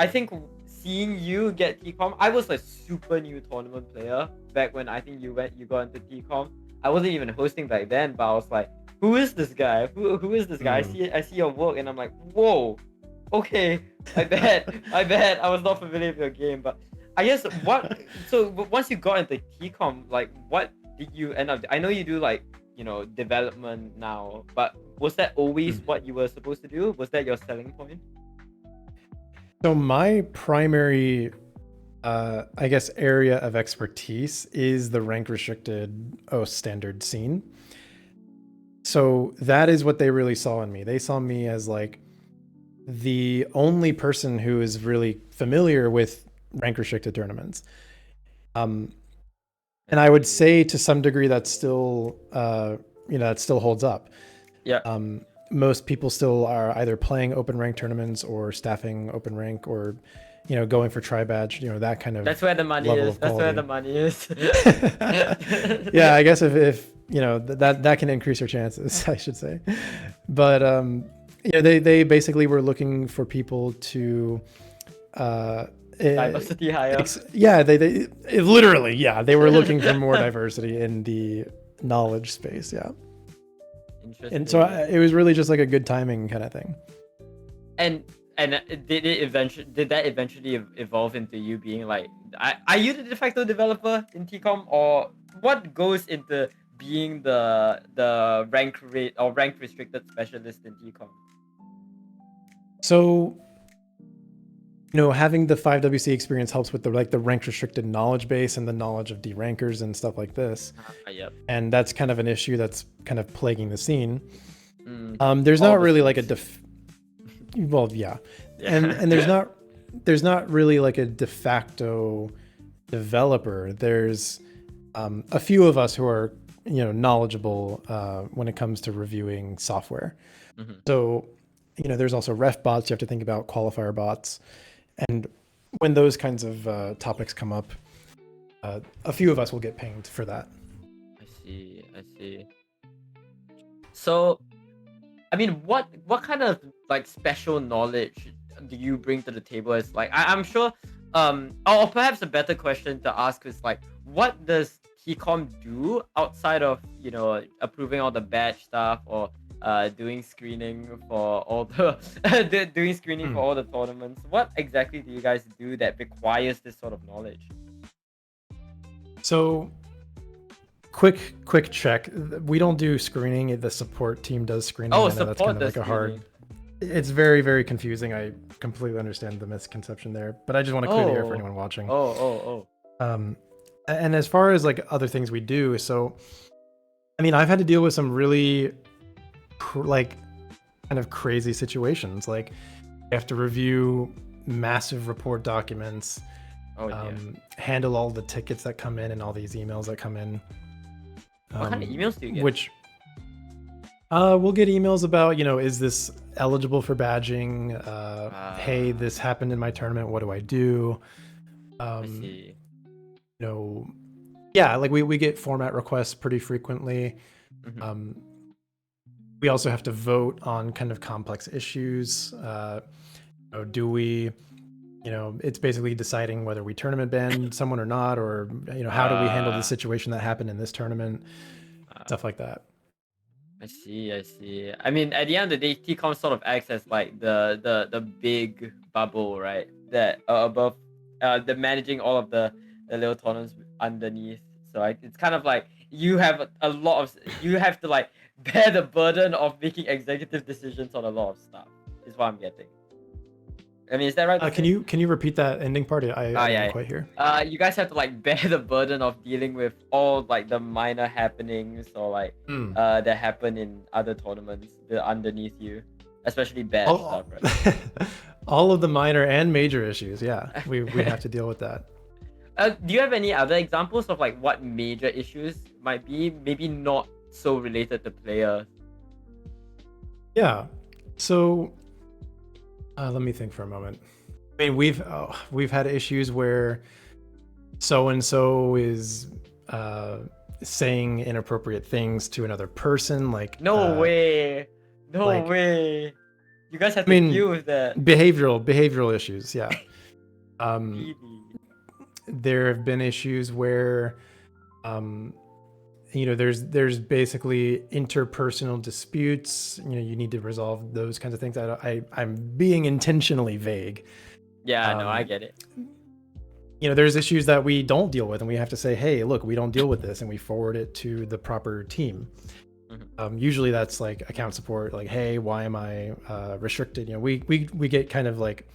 think seeing you get TCOM, I was a super new tournament player back when I think you got into TCOM. I wasn't even hosting back then, but I was like, who is this guy? Who is this guy? I see your work, and I'm like, whoa, okay. I bet I was not familiar with your game, but I guess so once you got into TCOM, like what did you end up? I know you do like development now, but was that always what you were supposed to do? Was that your selling point? So my primary I guess area of expertise is the rank restricted standard scene. So that is what they really saw in me. They saw me as like the only person who is really familiar with rank restricted tournaments. And I would say to some degree that's still that still holds up. Yeah. Most people still are either playing open rank tournaments or staffing open rank or going for tri badge, that kind of. That's where the money is. That's where the money is. Yeah, I guess if that can increase your chances, I should say. But they basically were looking for people to diversity higher. Yeah, they literally, yeah, they were looking for more diversity in the knowledge space. Yeah. Interesting. And so it was really just like a good timing kind of thing. And did that eventually evolve into you being like, are you the de facto developer in TCOM, or what goes into being the rank rate or rank restricted specialist in TCOM? So, having the 5WC experience helps with the rank restricted knowledge base and the knowledge of D-rankers and stuff like this. Yep. And that's kind of an issue that's kind of plaguing the scene. Mm, There's all not the really like a scenes. well, yeah. Yeah. And there's not really like a de facto developer. There's a few of us who are, knowledgeable when it comes to reviewing software. Mhm. So, there's also ref bots. You have to think about qualifier bots. And when those kinds of topics come up, a few of us will get pinged for that. I see. I see. So, I mean, what kind of like special knowledge do you bring to the table? As like, I'm sure, or perhaps a better question to ask is like, what does TCOM do outside of approving all the badge stuff or doing screening for all the doing screening for all the tournaments? What exactly do you guys do that requires this sort of knowledge? So, quick check. We don't do screening. The support team does screening. Oh, I know that's kind support of the like a hard. screening. It's very, very confusing. I completely understand the misconception there, but I just want to clear the air for anyone watching. And as far as like other things we do, so I mean, I've had to deal with some really like kind of crazy situations. Like you have to review massive report documents, handle all the tickets that come in and all these emails that come in. What kind of emails do you get? Which we'll get emails about, is this eligible for badging? Hey, this happened in my tournament. What do I do? I see. Yeah, like we get format requests pretty frequently. Mm-hmm. We also have to vote on kind of complex issues. Do we, it's basically deciding whether we tournament ban someone or not, or how do we handle the situation that happened in this tournament, stuff like that. I see, I see. I mean, at the end of the day, TCOM sort of acts as like the big bubble, right? That above, the managing all of the little tournaments underneath. So it's kind of like you have a lot of you have to like bear the burden of making executive decisions on a lot of stuff. Is what I'm getting. I mean, is that right? Can you repeat that ending part? I didn't quite hear. You guys have to like bear the burden of dealing with all like the minor happenings or like that happen in other tournaments underneath you, especially bad stuff, right? All of the minor and major issues. Yeah, we have to deal with that. Do you have any other examples of like what major issues might be? Maybe not so related to players. Yeah. So let me think for a moment. I mean, we've had issues where so and so is saying inappropriate things to another person. Like no way. You guys have to deal with that. Behavioral issues. Yeah. Really? There have been issues where there's basically interpersonal disputes. You need to resolve those kinds of things. I'm being intentionally vague. Yeah, no, I get it. There's issues that we don't deal with, and we have to say, hey, look, we don't deal with this, and we forward it to the proper team. Usually that's like account support, like, hey, why am I restricted? We get kind of like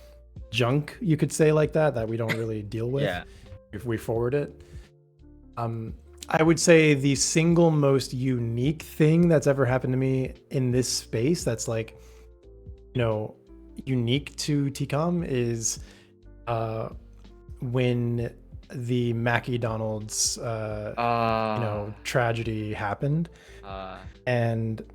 junk, you could say, like that we don't really deal with. If we forward it. I would say the single most unique thing that's ever happened to me in this space that's like, unique to TCOM is when the Mackie Donald's tragedy happened. And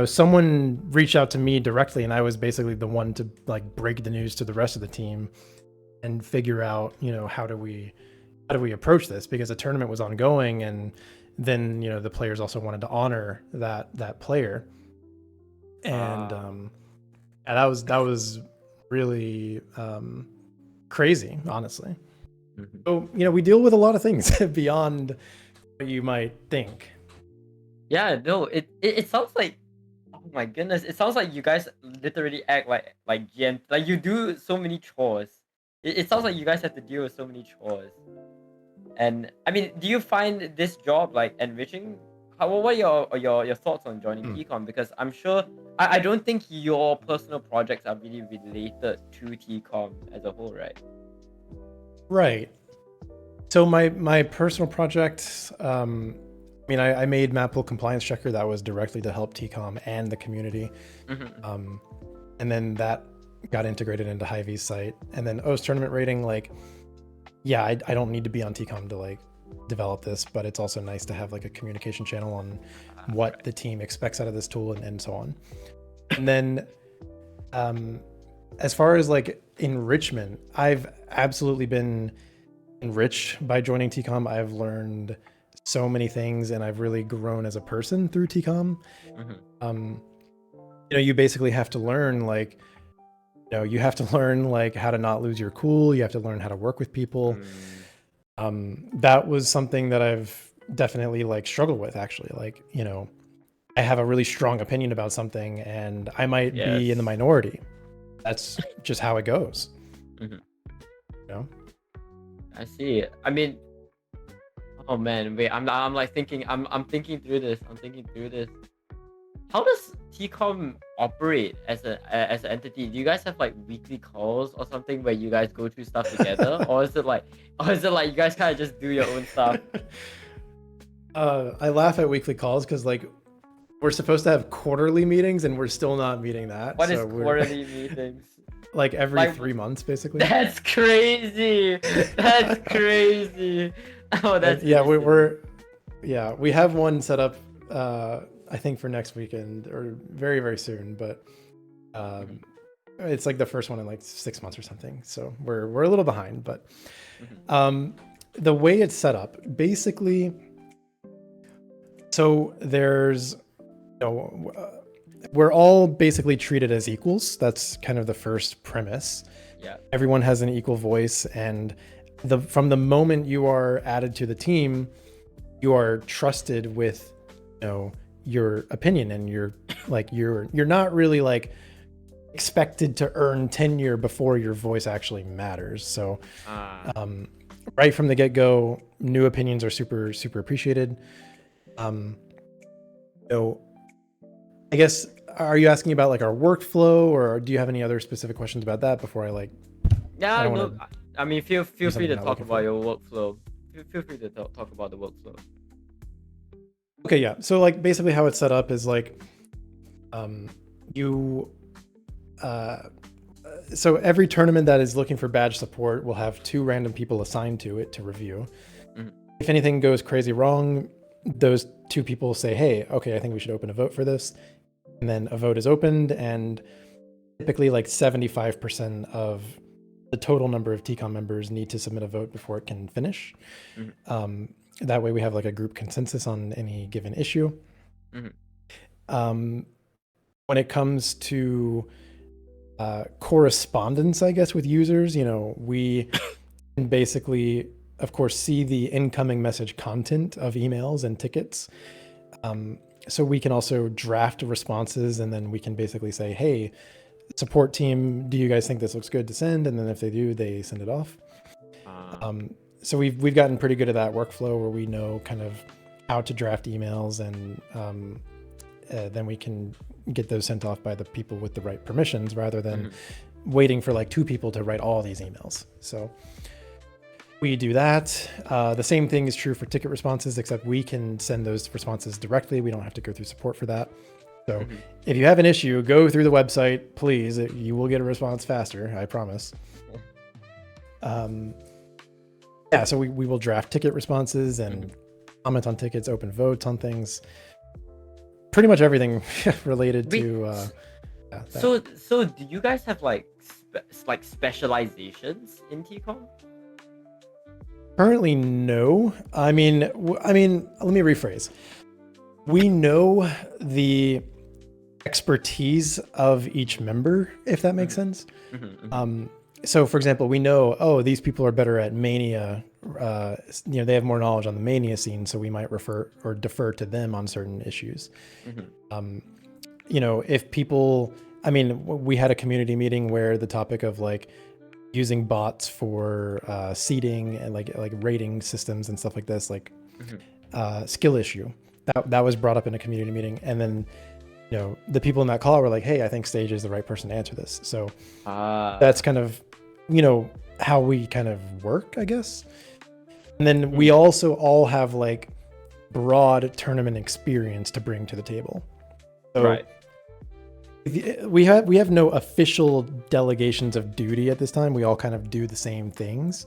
someone reached out to me directly, and I was basically the one to like break the news to the rest of the team and figure out, how do we approach this, because the tournament was ongoing, and then the players also wanted to honor that player, and that was really crazy, honestly. So we deal with a lot of things beyond what you might think. Yeah, no, it sounds like, oh my goodness, it sounds like you guys literally act like GM, like you do so many chores. It sounds like you guys have to deal with so many chores. And I mean, do you find this job like enriching? What are your thoughts on joining Mm. TCOM? Because I'm sure I don't think your personal projects are really related to TCOM as a whole, right? Right. So my personal project, I mean, I made Map Pool Compliance Checker that was directly to help TCOM and the community. Mm-hmm. And then that got integrated into Hy-Vee's site. And then OS tournament rating, like, yeah, I don't need to be on TCOM to like develop this, but it's also nice to have like a communication channel on what Right. the team expects out of this tool and so on. And then as far as like enrichment, I've absolutely been enriched by joining TCOM. I've learned so many things and I've really grown as a person through TCOM. Mm-hmm. You know, you basically have to learn like, you know, you have to learn like how to not lose your cool. You have to learn how to work with people. That was something that I've definitely like struggled with actually. Like, you know, I have a really strong opinion about something and I might be in the Yes. minority. That's just how it goes. Mm-hmm. You know? I see. I mean, oh man, wait. I'm like thinking. I'm thinking through this. I'm thinking through this. How does TCOM operate as an entity? Do you guys have like weekly calls or something where you guys go through stuff together, or is it like you guys kind of just do your own stuff? I laugh at weekly calls because like we're supposed to have quarterly meetings and we're still not meeting that. What is So we're quarterly meetings? like every Like 3 months basically. that's crazy. That's crazy. Oh, And that's yeah, really silly. we have one set up I think for next weekend or very, very soon, but Mhm, it's like the first one in like 6 months or something. So we're a little behind, but mhm, the way it's set up, basically, so there's, you know, we're all basically treated as equals. That's kind of the first premise. yeah. Everyone has an equal voice, and from the moment you are added to the team, you are trusted with, you know, your opinion, and you're not really like expected to earn tenure before your voice actually matters. So Uh, right from the get-go, new opinions are super, super appreciated. Um, so I guess, are you asking about like our workflow, or do you have any other specific questions about that before I yeah. don't want No. to I mean, do feel free something to you're not talk looking about for? your workflow. Feel free to talk about the workflow. Okay, yeah. So like basically how it's set up is like um you uh so every tournament that is looking for badge support will have two random people assigned to it to review. Mhm, If anything goes crazy wrong, those two people say, "Hey, okay, I think we should open a vote for this." And then a vote is opened, and typically like 75% of the total number of TCOM members need to submit a vote before it can finish. mhm, That way we have like a group consensus on any given issue. mhm, Um, when it comes to correspondence, I guess, with users, you know, we can basically, of course, see the incoming message content of emails and tickets. So we can also draft responses, and then we can basically say, hey, support team, do you guys think this looks good to send? And then if they do, they send it off. uh, So we've gotten pretty good at that workflow where we know kind of how to draft emails, and then we can get those sent off by the people with the right permissions rather than mhm, waiting for like two people to write all these emails. So we do that. The same thing is true for ticket responses, except we can send those responses directly. We don't have to go through support for that. So mhm. if you have an issue, go through the website, please. You will get a response faster, I promise. Um, yeah, so we will draft ticket responses and Mhm. comment on tickets, open votes on things, pretty much everything related Wait. to that. So do you guys have like like specializations in TCOM? Currently, no. I mean, let me rephrase. We know the expertise of each member, if that makes Mhm, sense. mhm, mhm, So for example, we know, oh, these people are better at mania. You know, they have more knowledge on the mania scene, so we might refer or defer to them on certain issues. mhm, You know, if people, I mean, we had a community meeting where the topic of like using bots for seating and like rating systems and stuff like this, like skill issue. That was brought up in a community meeting, and then the people in that call were like, hey, I think Stage is the right person to answer this. So that's kind of how we kind of work, I guess. And then we also all have like broad tournament experience to bring to the table. So right. we have no official delegations of duty at this time. We all kind of do the same things.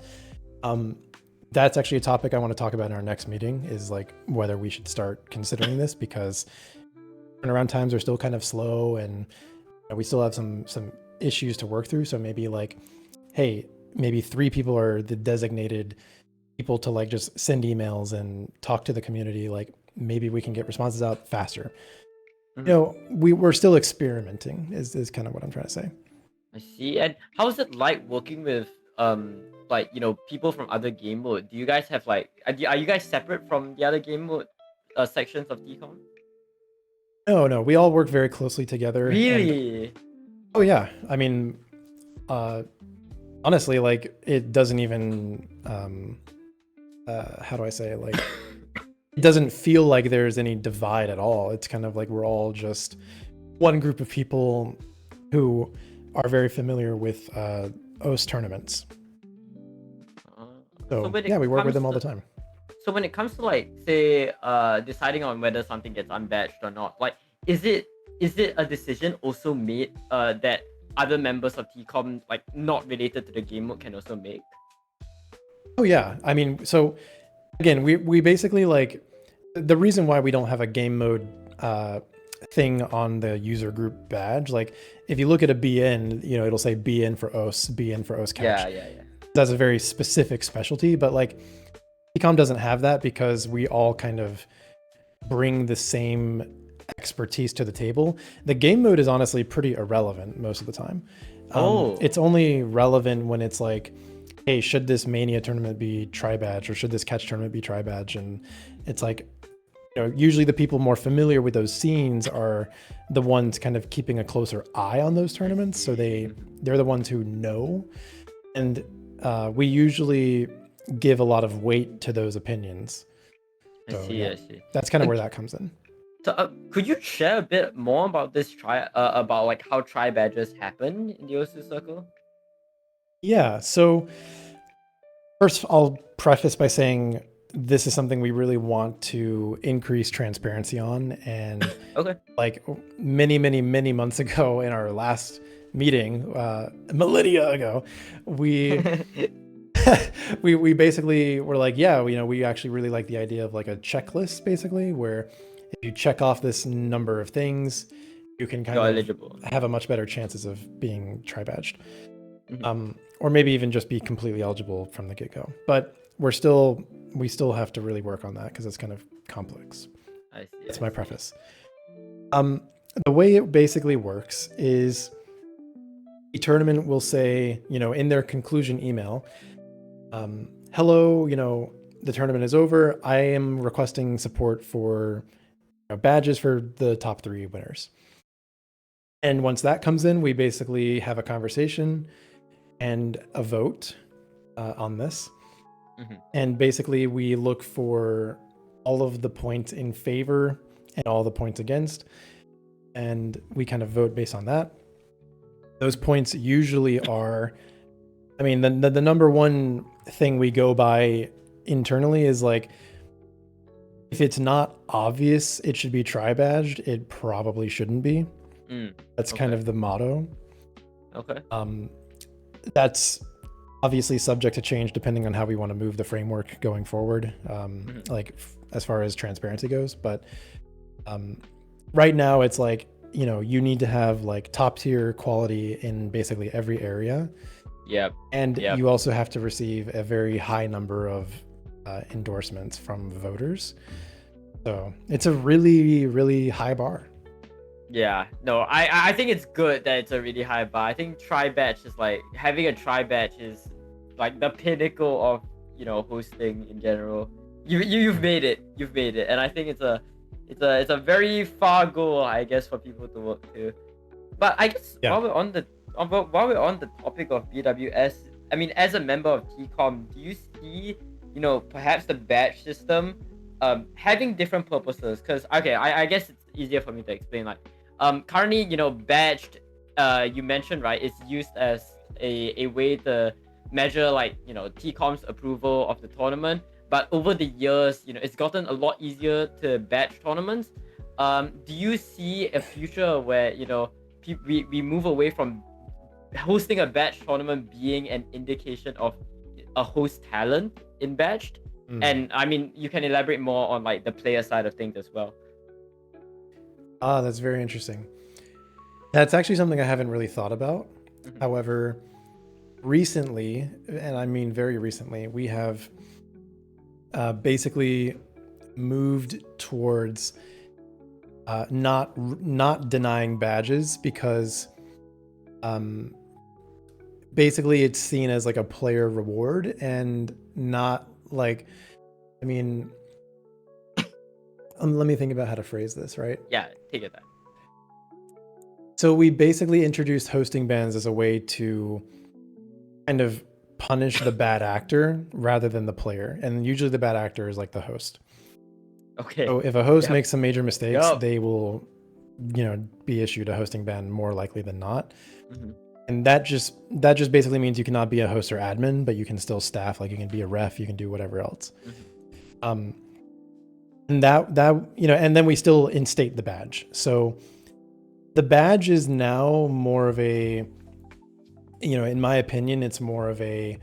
That's actually a topic I want to talk about in our next meeting, is like whether we should start considering this, because turnaround times are still kind of slow and we still have some issues to work through. So maybe like, hey, maybe 3 people are the designated people to like just send emails and talk to the community. Like maybe we can get responses out faster. We're still experimenting is kind of what I'm trying to say. I see. And how is it like working with like people from other game mode? Do you guys have like are you guys separate from the other game mode sections of DCOM? No, we all work very closely together. Really? Oh yeah, I mean, honestly, like it doesn't even how do I say it? Like it doesn't feel like there's any divide at all. It's kind of like we're all just one group of people who are very familiar with OS tournaments. So yeah, we work with them all the time. So when it comes to like say deciding on whether something gets unbatched or not, like is it a decision also made that other members of TCOM like not related to the game mode can also make? Oh yeah, I mean, so again, we basically like the reason why we don't have a game mode thing on the user group badge. Like if you look at a BN, it'll say BN for OS, BN for OS Couch. Yeah. That's a very specific specialty, but like TCOM doesn't have that because we all kind of bring the same expertise to the table. The game mode is honestly pretty irrelevant most of the time. It's only relevant when it's like, hey, should this Mania tournament be tri-badge or should this catch tournament be tri-badge? And it's like, usually the people more familiar with those scenes are the ones kind of keeping a closer eye on those tournaments. So they're the ones who know. And we usually give a lot of weight to those opinions. So, I see. That's kind of where that comes in. So could you share a bit more about this about like how tri-badges happen in the OSU circle? Yeah, so first I'll preface by saying this is something we really want to increase transparency on. And okay, like many months ago in our last meeting, millennia ago, we we basically were like, yeah, we actually really like the idea of like a checklist, basically, where if you check off this number of things, you can kind of have a much better chances of being tri-badged. Or maybe even just be completely eligible from the get-go. But we still have to really work on that because it's kind of complex. I see. That's my preface. The way it basically works is the tournament will say, in their conclusion email, hello, the tournament is over. I am requesting support for badges for the top 3 winners. And once that comes in, we basically have a conversation and a vote on this. And basically we look for all of the points in favor and all the points against, and we kind of vote based on that. Those points usually are, I mean, the number one thing we go by internally is like, if it's not obvious it should be tri-badged, it probably shouldn't be. That's kind of the motto. Okay. That's obviously subject to change depending on how we want to move the framework going forward, like as far as transparency goes. But right now it's like, you need to have like top tier quality in basically every area. And you also have to receive a very high number of endorsements from voters. So it's a really, really high bar. Yeah, no, I think it's good that it's a really high bar. I think tri-badge is like, having a tri-badge is like the pinnacle of hosting in general. You've made it, and I think it's a very far goal, I guess, for people to work to. But I guess while we're on the topic of BWS, I mean, as a member of TCOM, do you see, perhaps the badge system having different purposes? Because, okay, I guess it's easier for me to explain. Like, currently, badged, you mentioned, right, it's used as a way to measure, like, TCOM's approval of the tournament. But over the years, it's gotten a lot easier to badge tournaments. Do you see a future where, we move away from hosting a badge tournament being an indication of a host talent in badged? And I mean, you can elaborate more on like the player side of things as well. That's very interesting. That's actually something I haven't really thought about. However, recently, and I mean very recently, we have basically moved towards not denying badges, because basically it's seen as like a player reward and not like, I mean, let me think about how to phrase this, right? Yeah, take it back. So we basically introduced hosting bans as a way to kind of punish the bad actor rather than the player. And usually the bad actor is like the host. Okay. So if a host makes some major mistakes, Yep. they will, be issued a hosting ban more likely than not. Mhm. And that just basically means you cannot be a host or admin, but you can still staff. Like you can be a ref, you can do whatever else. And that and then we still instate the badge. So the badge is now more of a, in my opinion, it's more of a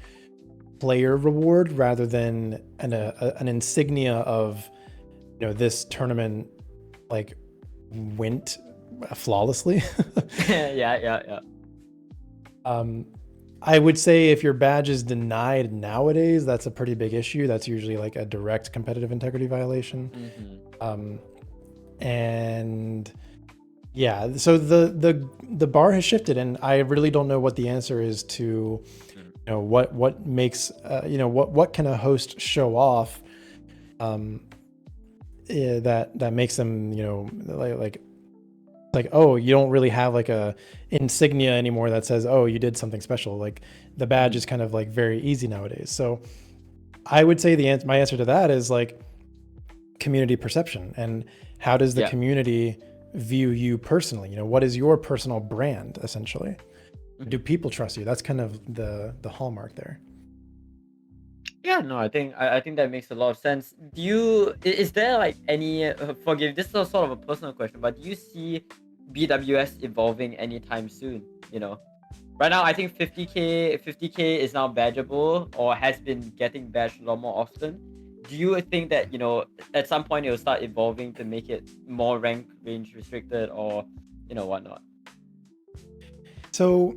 player reward rather than an insignia of, this tournament like went flawlessly. Yeah. I would say if your badge is denied nowadays, that's a pretty big issue. That's usually like a direct competitive integrity violation. And yeah, so the bar has shifted, and I really don't know what the answer is to, what makes, what can a host show off that makes them, like, oh, you don't really have like a insignia anymore that says, oh, you did something special. Like the badge is kind of like very easy nowadays. So I would say my answer to that is like community perception, and how does the community view you personally? What is your personal brand essentially? Do people trust you? That's kind of the hallmark there. Yeah, no, I think that makes a lot of sense. Is there like any forgive, this is sort of a personal question, but do you see BWS evolving anytime soon? Right now I think 50k is now badgeable, or has been getting badged a lot more often. Do you think that at some point it will start evolving to make it more rank range restricted, or whatnot? So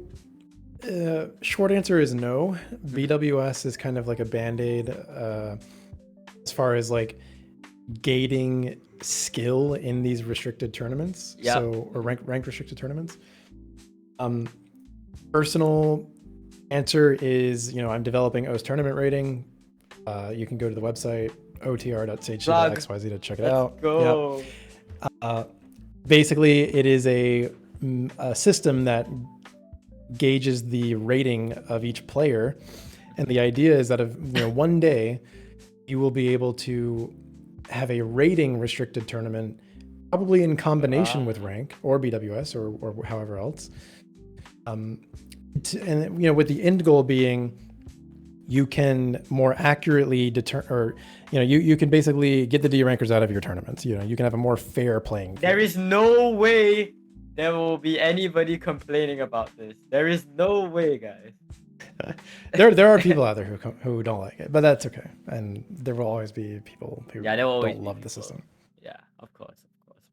short answer is no. BWS is kind of like a band-aid as far as like gating skill in these restricted tournaments. So, or rank restricted tournaments. Personal answer is, I'm developing OS tournament rating. You can go to the website otr.sage.xyz to check it out. Go. Basically, it is a system that gauges the rating of each player, and the idea is that one day you will be able to have a rating restricted tournament, probably in combination with rank or BWS or however else. And with the end goal being you can more accurately you can basically get the D rankers out of your tournaments. You can have a more fair playing field. There is no way there will be anybody complaining about this. There is no way, guys. There are people out there who don't like it, but that's okay. And there will always be people who don't love the system. Yeah, of course.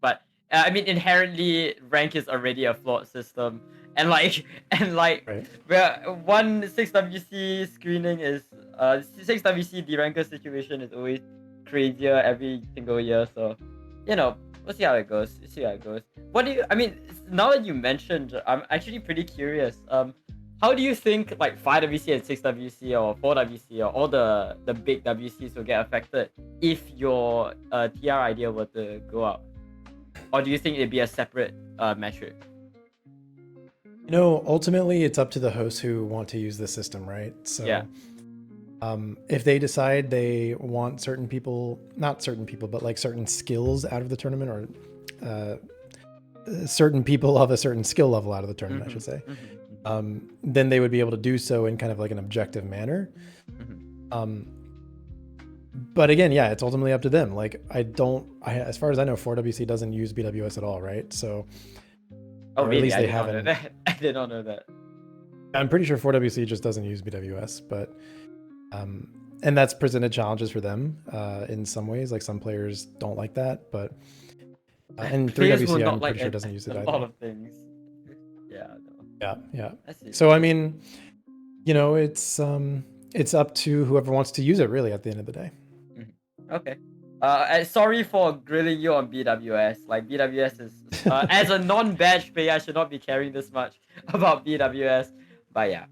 But I mean, inherently, rank is already a flawed system, and right. Where one 6WC screening is 6WC deranker situation is always crazier every single year. So, we'll see how it goes. What do you? I mean, now that you mentioned, I'm actually pretty curious. How do you think like 5WC and 6WC or 4WC or all the big WCs will get affected if your TR idea were to go out? Or do you think it'd be a separate metric? Ultimately, it's up to the hosts who want to use the system, right? Yeah. So, if they decide they want certain people, not certain people, but like certain skills out of the tournament, or certain people of a certain skill level out of the tournament, I should say, then they would be able to do so in kind of like an objective manner. But again, yeah, it's ultimately up to them. Like, as far as I know, 4WC doesn't use BWS at all, right? So, Oh, or at really? least I they did not know haven't. that. I did not know that. I'm pretty sure 4WC just doesn't use BWS, but and that's presented challenges for them in some ways. Like, some players don't like that, but and Players will 3WC, not I'm like pretty sure doesn't use a it lot either. of things. Yeah, no. Yeah. That's it. So I mean, it's up to whoever wants to use it, really, at the end of the day. Okay. Sorry for grilling you on BWS. Like, BWS is as a non-badge player, I should not be caring this much about BWS. But yeah.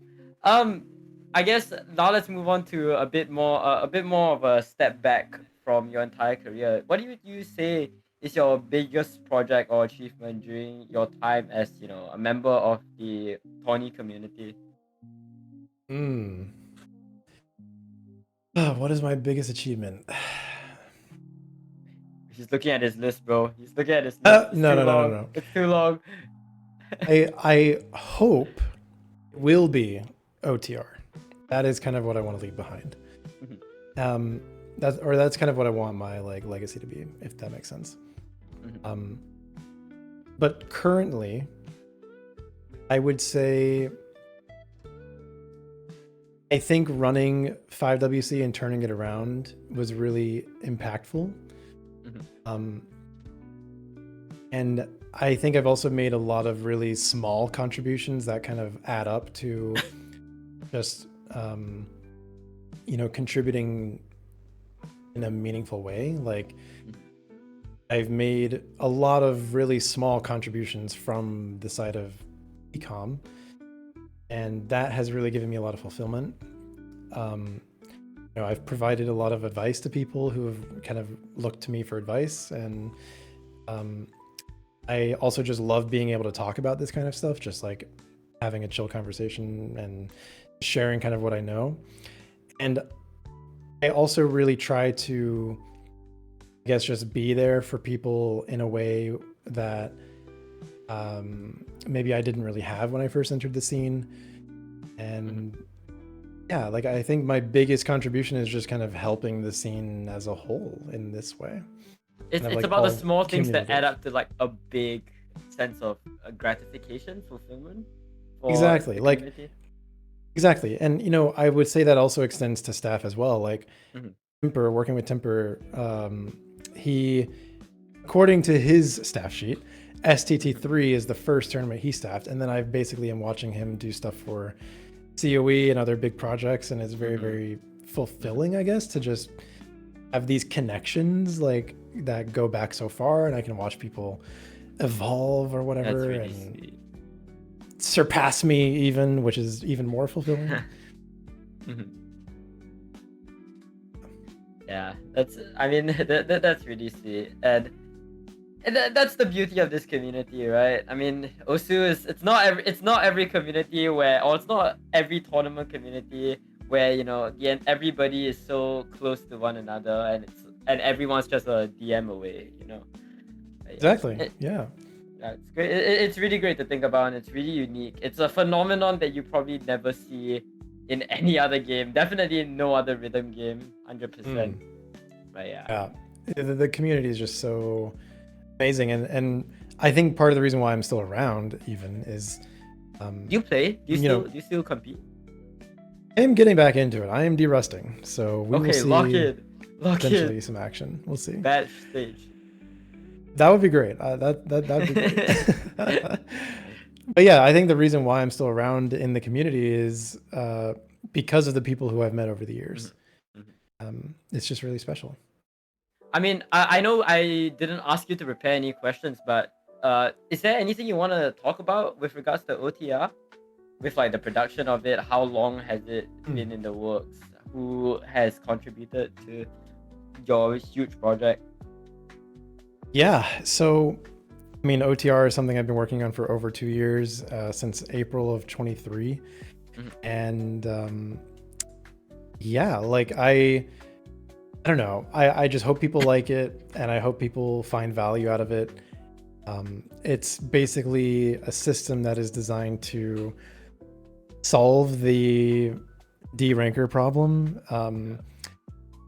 I guess now let's move on to a bit more of a step back from your entire career. What do you say is your biggest project or achievement during your time as, a member of the Tawny community? What is my biggest achievement? He's looking at his list, bro. He's looking at his list. It's No, too no, no, no, long. no. It's too long. I hope it will be OTR. That is kind of what I want to leave behind. That's kind of what I want my like legacy to be, if that makes sense. But currently, I would say I think running 5WC and turning it around was really impactful. And I think I've also made a lot of really small contributions that kind of add up to just, contributing in a meaningful way. Like, I've made a lot of really small contributions from the side of ecom, and that has really given me a lot of fulfillment. I've provided a lot of advice to people who have kind of looked to me for advice, and I also just love being able to talk about this kind of stuff, just like having a chill conversation and sharing kind of what I know. And I also really try to, I guess, just be there for people in a way that maybe I didn't really have when I first entered the scene. And yeah, like, I think my biggest contribution is just kind of helping the scene as a whole in this way. It's Kind of like about the all small things that add cumulative. up to like a big sense of gratification, fulfillment for Exactly. the Like, community. exactly. And, I would say that also extends to staff as well. Like, Temper, working with Temper, he, according to his staff sheet, STT3 is the first tournament he staffed. And then I basically am watching him do stuff for COE and other big projects. And it's very, very fulfilling, I guess, to just have these connections like that go back so far, and I can watch people evolve or whatever. That's really and sweet. Surpass me even, which is even more fulfilling. Yeah, that's really sweet, and that's the beauty of this community, right? I mean, Osu is it's not every community where, or it's not every tournament community where everybody is so close to one another, and everyone's just a DM away, Exactly. Yeah. Yeah, it's great. It's really great to think about, and it's really unique. It's a phenomenon that you probably never see in any other game. Definitely in no other rhythm game, 100%. But yeah. The community is just so amazing, and I think part of the reason why I'm still around even is Do you play? Do you still compete? I am getting back into it. I am derusting, so we will see. Lock in. Potentially some action. We'll see. Batch stage. That would be great. That'd be great. But yeah, I think the reason why I'm still around in the community is because of the people who I've met over the years. It's just really special. I mean, I know I didn't ask you to prepare any questions, but is there anything you want to talk about with regards to OTR? With like the production of it, how long has it been in the works? Who has contributed to your huge project? Yeah, so I mean, OTR is something I've been working on for over 2 years, since April of 23. Mhm. And yeah, like I don't know. I just hope people like it, and I hope people find value out of it. It's basically a system that is designed to solve the D-ranker problem.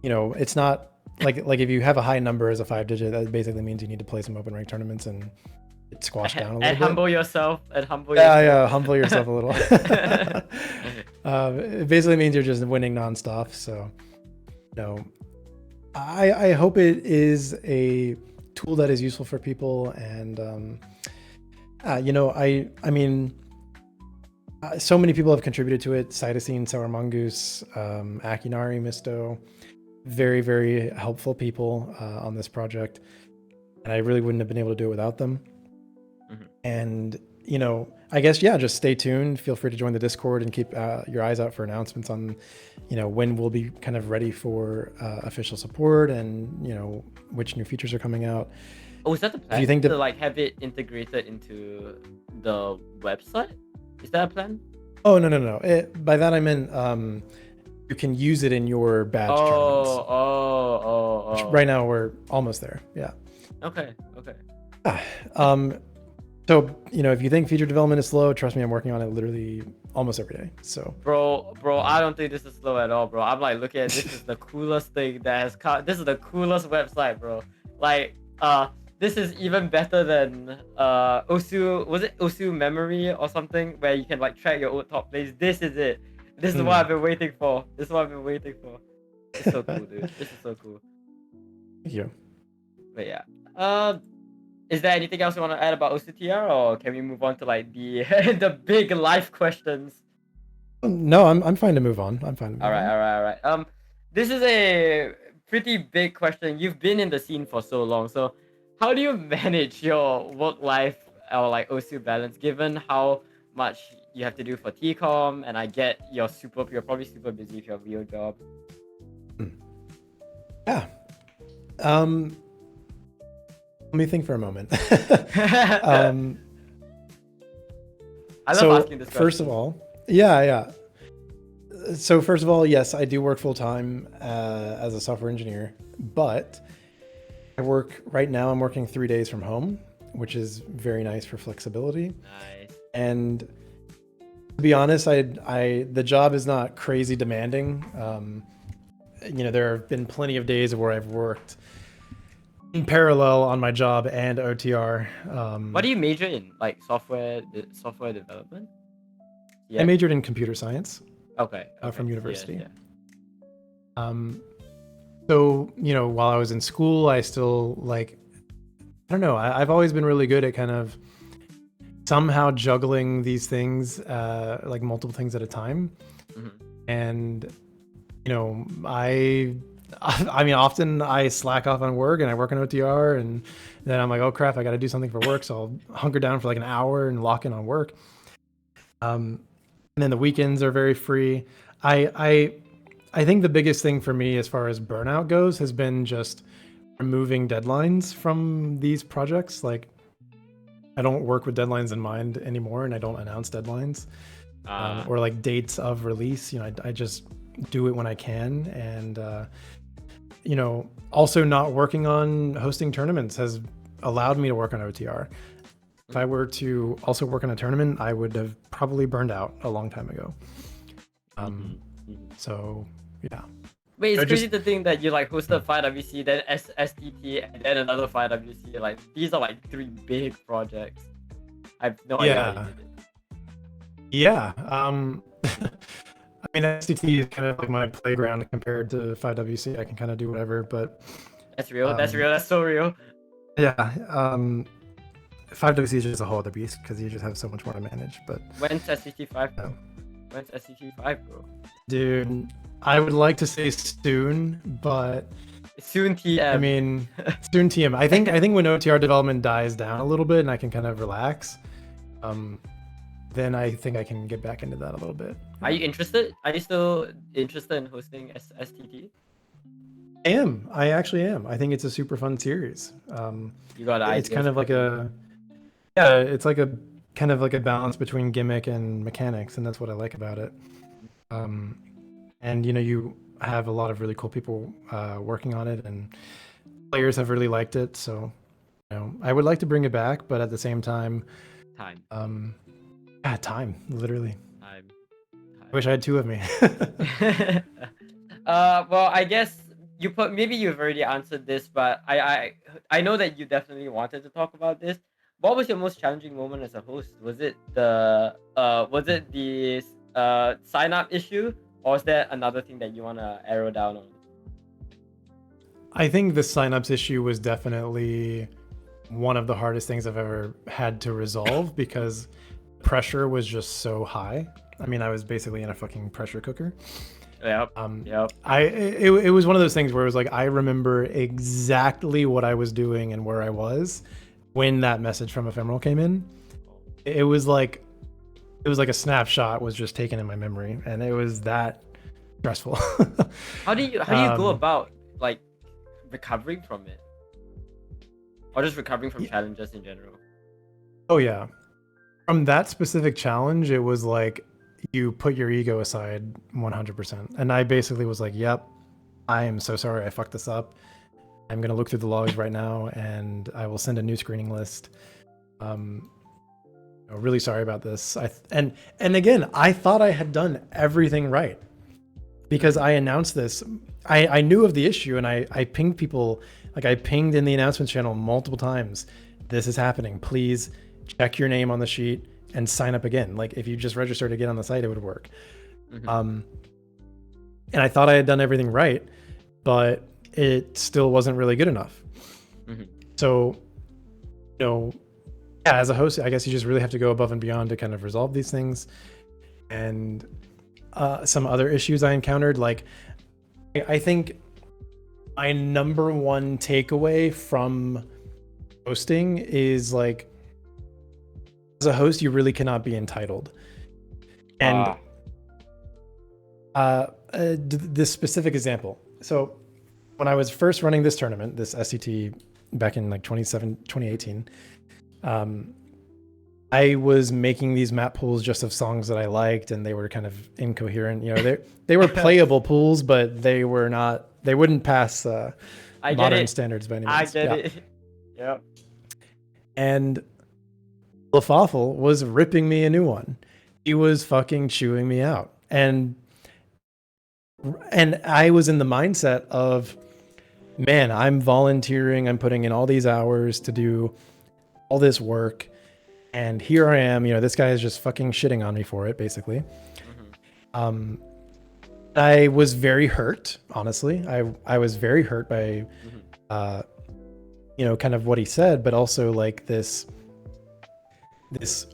It's not like if you have a high number as a 5-digit, that basically means you need to play some open rank tournaments and it squashed down a And little bit. humble yourself. And humble Yeah, yourself. yeah, humble yourself a little. It basically means you're just winning nonstop. So, you know, I hope it is a tool that is useful for people, and I mean, so many people have contributed to it. Cytosine, Sour Mongoose, Akinari, Misto, very, very helpful people on this project, and I really wouldn't have been able to do it without them. Mhm. And I guess, yeah, just stay tuned. Feel free to join the Discord and keep your eyes out for announcements on, when we'll be kind of ready for official support, and which new features are coming out. Oh, is that the plan? If you think to like have it integrated into the website? Is that a plan? Oh, no. By that I meant you can use it in your badge tournaments. Which right now we're almost there. Yeah. Okay. So if you think feature development is slow, trust me, I'm working on it literally almost every day. So Bro, I don't think this is slow at all, bro. I'm like, look at this is the coolest thing that has come. This is the coolest website, bro. Like, this is even better than Osu. Was it Osu Memory or something where you can like track your old top plays? This is it. This is what I've been waiting for. This is what I've been waiting for. It's so cool, dude. This is so cool. Thank you. But yeah. Is there anything else you want to add about OCTR, or can we move on to like the the big life questions? No, I'm fine to move on. I'm fine to move All on. right. This is a pretty big question. You've been in the scene for so long, so how do you manage your work life or like OSU balance, given how much you have to do for TCOM? And I get you're probably super busy with your real job. Yeah. Let me think for a moment. I love asking this question. First of all, yeah. So first of all, yes, I do work full time as a software engineer, but I'm working 3 days from home, which is very nice for flexibility. Nice. And to be honest, the job is not crazy demanding. There have been plenty of days where I've worked in parallel on my job and OTR. What do you major in? Like software development? Yeah. I majored in computer science. Okay. From university. Yeah. So, while I was in school, I still I don't know, I've always been really good at kind of somehow juggling these things, like multiple things at a time. Mm-hmm. And, I mean, often I slack off on work and I work on OTR, and then I'm like, oh crap, I got to do something for work. So I'll hunker down for like an hour and lock in on work. And then the weekends are very free. I think the biggest thing for me as far as burnout goes has been just removing deadlines from these projects. Like, I don't work with deadlines in mind anymore, and I don't announce deadlines or like dates of release. I just do it when I can. And also not working on hosting tournaments has allowed me to work on OTR. If I were to also work on a tournament, I would have probably burned out a long time ago. So yeah. Wait, it's crazy to think that you like hosted 5WC, then STT, and then another 5WC. Like, these are like 3 big projects. I've no idea how you did it. Yeah. I mean, STT is kind of like my playground compared to 5WC. I can kind of do whatever, but that's real. That's so real. Yeah. 5WC is just a whole other beast because you just have so much more to manage. But when's STT5? When's STT5, bro? Dude, I would like to say soon, but soon TM. I mean, soon TM. I think when OTR development dies down a little bit and I can kind of relax, then I think I can get back into that a little bit. Are you interested? Are you still interested in hosting STT? I am. I actually am. I think it's a super fun series. You got ideas? It's kind of like Yeah, it's like a kind of like a balance between gimmick and mechanics, and that's what I like about it. Um, and you have a lot of really cool people working on it, and players have really liked it. So I would like to bring it back, but at the same time, Time, um, yeah, time, literally. time, I wish I had two of me. time. Well, I guess maybe you've already answered this, but I know that you definitely wanted to talk about this. What was your most challenging moment as a host? Was it the sign up issue, or is there another thing that you wanna arrow down on? I think the signups issue was definitely one of the hardest things I've ever had to resolve because pressure was just so high. I mean, I was basically in a fucking pressure cooker. Yep. Yep. It was one of those things where it was like I remember exactly what I was doing and where I was when that message from Ephemeral came in. It was like a snapshot was just taken in my memory, and it was that stressful. How do you go about like recovering from it, or just recovering from challenges in general? Oh yeah. From that specific challenge, it was like you put your ego aside 100%. And I basically was like, yep, I am so sorry I fucked this up. I'm going to look through the logs right now and I will send a new screening list. Really sorry about this. And again, I thought I had done everything right because I announced this. I knew of the issue and I pinged people, like I pinged in the announcement channel multiple times. This is happening. Please check your name on the sheet and sign up again. Like if you just registered again on the site, it would work. And I thought I had done everything right, but it still wasn't really good enough. So, yeah, as a host, I guess you just really have to go above and beyond to kind of resolve these things. And some other issues I encountered, like I think my number one takeaway from hosting is like, as a host, you really cannot be entitled. And this specific example. So when I was first running this tournament, this SCT back in like 2018, I was making these map pools just of songs that I liked, and they were kind of incoherent. They were playable pools, but they wouldn't pass modern standards by any means. I get it. Yep. And Lafafel was ripping me a new one. He was fucking chewing me out. And I was in the mindset of, man, I'm volunteering, I'm putting in all these hours to do all this work, and here I am, this guy is just fucking shitting on me for it, basically. I was very hurt, honestly. I was very hurt by kind of what he said, but also like this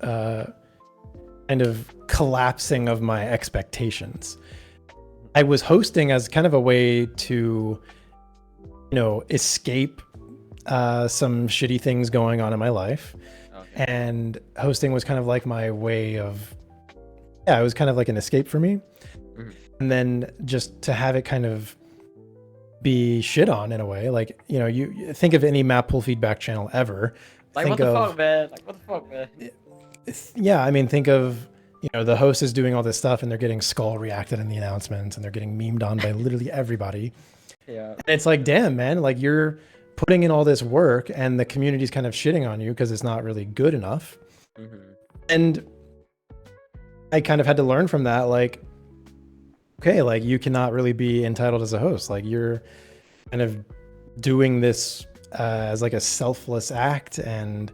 kind of collapsing of my expectations. I was hosting as kind of a way to, escape some shitty things going on in my life. Okay. And hosting was kind of like my way of, it was kind of like an escape for me. And then just to have it kind of be shit on in a way, like, you think of any map pool feedback channel ever. Like, what the fuck, man? Like, what the fuck, man? Yeah, I mean, think of, the host is doing all this stuff and they're getting skull reacted in the announcements and they're getting memed on by literally everybody. Yeah. And it's like, damn, man, like you're putting in all this work and the community's kind of shitting on you because it's not really good enough. And I kind of had to learn from that, like, okay, like you cannot really be entitled as a host. Like you're kind of doing this as like a selfless act, and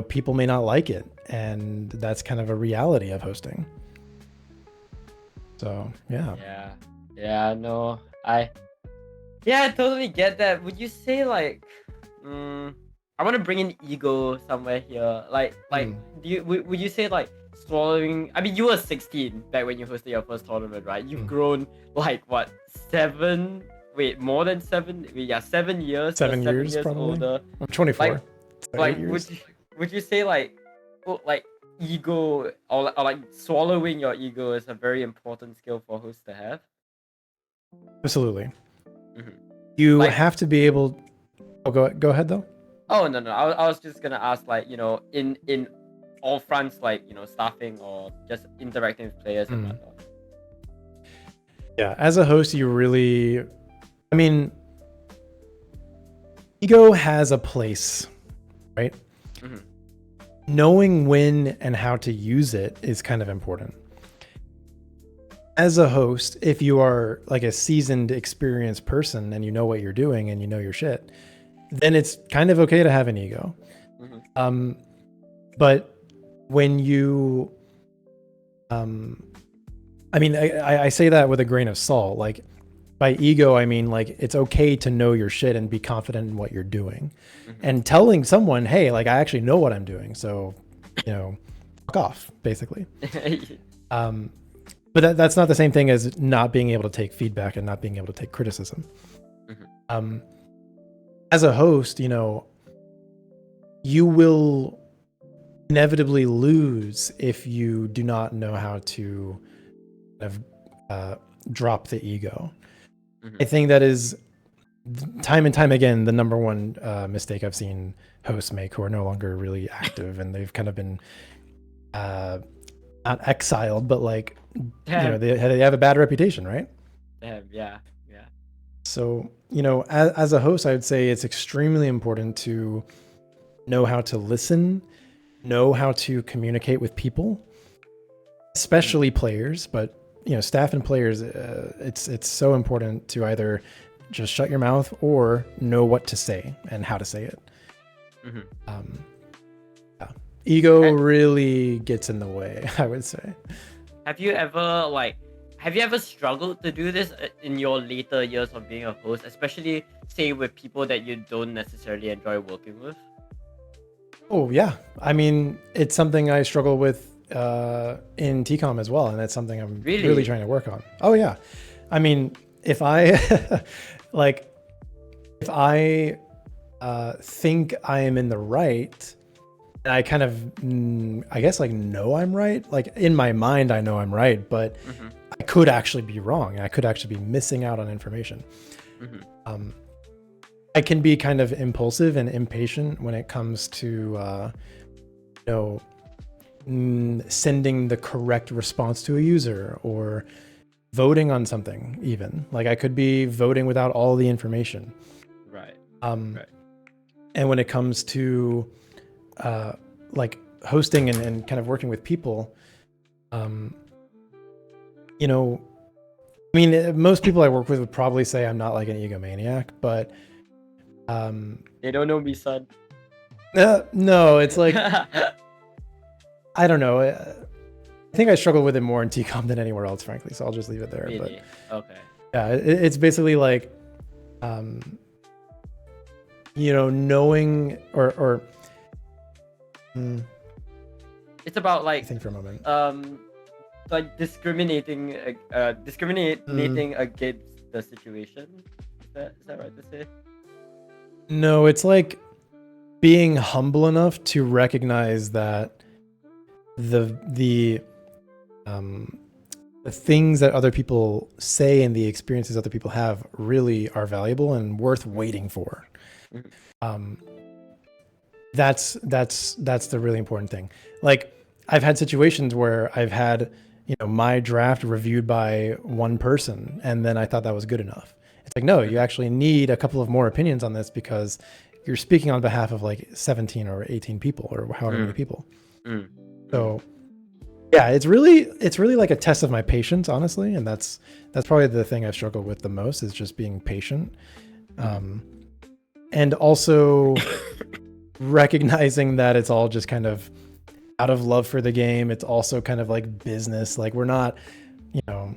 people may not like it, and that's kind of a reality of hosting. So yeah, no, I totally get that. Would you say like I want to bring in ego somewhere here, like would you say like swallowing, I mean, you were 16 back when you hosted your first tournament, right? You've grown like what, more than 7? Yeah, 7 years. 7 years probably. Older. I'm 24. Like would you say like ego or like swallowing your ego is a very important skill for hosts to have? Absolutely. You have to be able. Oh, go ahead though. Oh, no, no. I was just gonna ask, like, in all fronts, like, staffing or just interacting with players and Mm. whatnot. Yeah, as a host, you really, I mean, ego has a place, right? Hmm. Knowing when and how to use it is kind of important. As a host, if you are like a seasoned, experienced person and you know what you're doing and you know your shit, then it's kind of okay to have an ego. Hmm. But when you, I mean, I say that with a grain of salt. Like by ego, I mean like it's okay to know your shit and be confident in what you're doing, Hmm. and telling someone, hey, like I actually know what I'm doing, so fuck off, basically. But that's not the same thing as not being able to take feedback and not being able to take criticism. Hmm. As a host, you will inevitably lose if you do not know how to kind of drop the ego. Hmm. I think that is time and time again the number one mistake I've seen hosts make who are no longer really active, and they've kind of been not exiled, but like Damn. they have a bad reputation, right? Damn. Yeah. Yeah. So as a host, I would say it's extremely important to know how to listen, know how to communicate with people, especially players, but staff and players. It's so important to either just shut your mouth or know what to say and how to say it. Hmm. Yeah. Ego really gets in the way, I would say. Have you ever struggled to do this in your later years of being a host, especially say with people that you don't necessarily enjoy working with? Oh yeah, I mean it's something I struggle with in TCOM as well, and that's something I'm really Really? trying to work on. Oh yeah, I mean if I like if I think I am in the right, and I kind of I guess like know I'm right. Like in my mind, I know I'm right, but Hmm. I could actually be wrong. I could actually be missing out on information. Hmm. I can be kind of impulsive and impatient when it comes to you know sending the correct response to a user or voting on something. Even like I could be voting without all the information. Right. Um, Right. and when it comes to like hosting and kind of working with people, um, I mean, most people I work with would probably say I'm not like an egomaniac, but They don't know me, son. no, it's like I don't know. I think I struggle with it more in TCOM than anywhere else, frankly. So I'll just leave it there. But Really? Okay. yeah, it's basically like, knowing or It's about I think for a moment. discriminating Mm, discriminating against the situation. Is that right to say? no, it's like being humble enough to recognize that the um the things that other people say and the experiences other people have really are valuable and worth waiting for. Mhm. Um, that's the really important thing. Like I've had situations where I've had my draft reviewed by one person, and then I thought that was good enough. It's like no, you Mhm. actually need a couple of more opinions on this because you're speaking on behalf of like 17 or 18 people or however many Mm. people. Mm. Mm. So yeah, it's really like a test of my patience, honestly, and that's probably the thing I've struggled with the most is just being patient, Mhm. and also recognizing that it's all just kind of out of love for the game. It's also kind of like business. Like we're not, you know,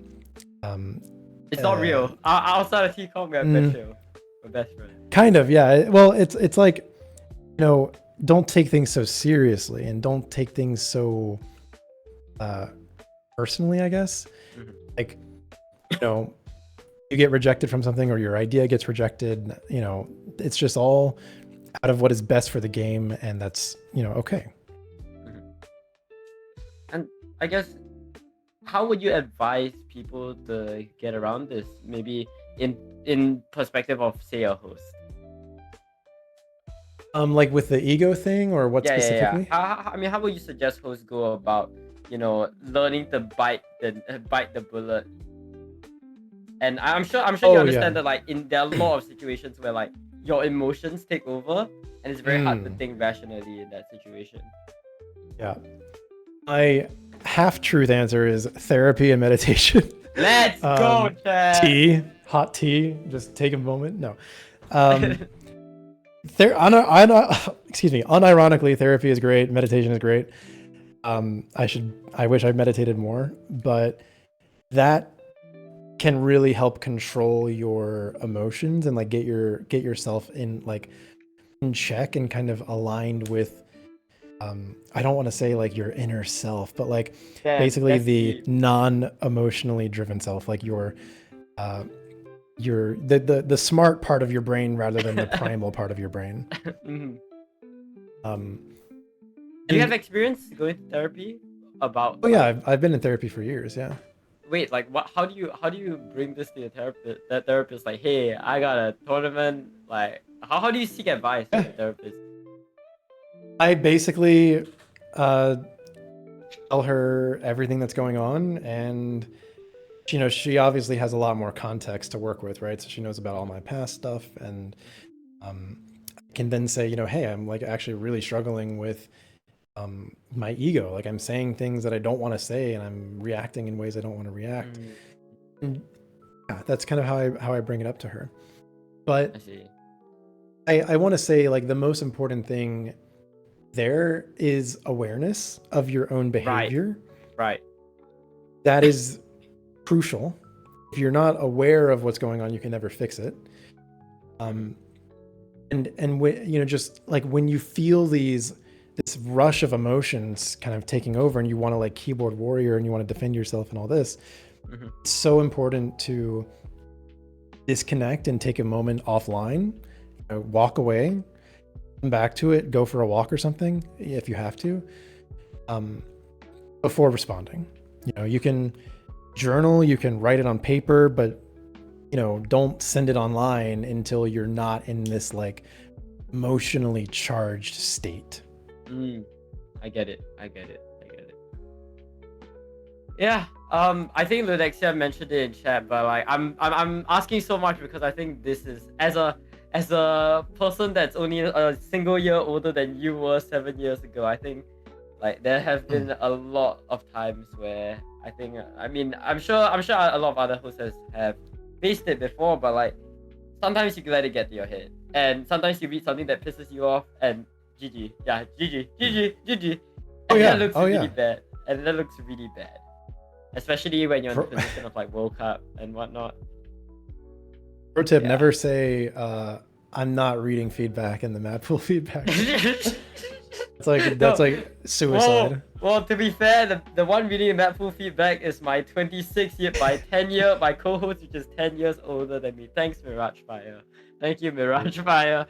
um, It's not uh, real. Outside of TCOM, we're best mm, show. We're best friends. kind of, yeah. Well, it's like, don't take things so seriously and don't take things so uh, personally, I guess. Mhm. Like, you know, you get rejected from something or your idea gets rejected, it's just all out of what is best for the game, and that's okay. Mhm. And I guess, how would you advise people to get around this? Maybe in perspective of say a host. Like with the ego thing, or what Yeah. specifically? I mean, how would you suggest hosts go about, learning to bite the bullet? And I'm sure you Oh yeah. understand that like there are a lot of situations where like your emotions take over, and it's very hard to Mm, think rationally in that situation. yeah. My half-truth answer is therapy and meditation. Let's go, chat. Hot tea. Just take a moment. No. Um, unironically, therapy is great. Meditation is great. I wish I meditated more, but that can really help control your emotions and like get yourself in like in check and kind of aligned with I don't want to say like your inner self, but like Damn, basically that's the deep. non-emotionally driven self, like uh the smart part of your brain rather than the primal part of your brain. Mhm. Um Do you have and experience going to therapy about oh yeah, like I've been in therapy for years, yeah. wait, like what how do you bring this to your therapist? That therapist like, hey, I got a tournament, like how do you seek advice from Yeah. your therapist? I basically uh tell her everything that's going on, and she obviously has a lot more context to work with, right? So she knows about all my past stuff, and um can then say, hey, I'm like actually really struggling with my ego. Like I'm saying things that I don't want to say, and I'm reacting in ways I don't want to react. Mm, And yeah, that's kind of how I bring it up to her. But I see. I want to say like the most important thing there is awareness of your own Right, behavior. right. That is crucial. If you're not aware of what's going on, you can never fix it. Mhm. Um, and when just like when you feel this rush of emotions kind of taking over, and you want to like keyboard warrior and you want to defend yourself and all this, Mhm. it's so important to disconnect and take a moment offline, walk away, come back to it, go for a walk or something if you have to, um, before responding. You can journal, you can write it on paper, but don't send it online until you're not in this like emotionally charged state. Mm, I get it. I get it. I get it. Yeah. I think Ludexia mentioned it in chat, but like I'm asking so much because I think this is as a person that's only a single year older than you were 7 years ago. I think like there have Hmm. been a lot of times where I think I mean I'm sure a lot of other hosts have faced it before, but like sometimes you can let it get to your head, and sometimes you read something that pisses you off, and GG, yeah, GG, Oh and that yeah, looks oh really yeah. bad, and that looks really bad, especially when you're in the Pro, position of like World Cup and whatnot. pro tip: Yeah. never say I'm not reading feedback in the map pool feedback room. That's No. like Well, suicide. well, to be fair, the one reading in that full feedback is my 26 year by 10 year my co-host, which is 10 years older than me. Thanks, Mirage Fire. Thank you, Mirage Fire.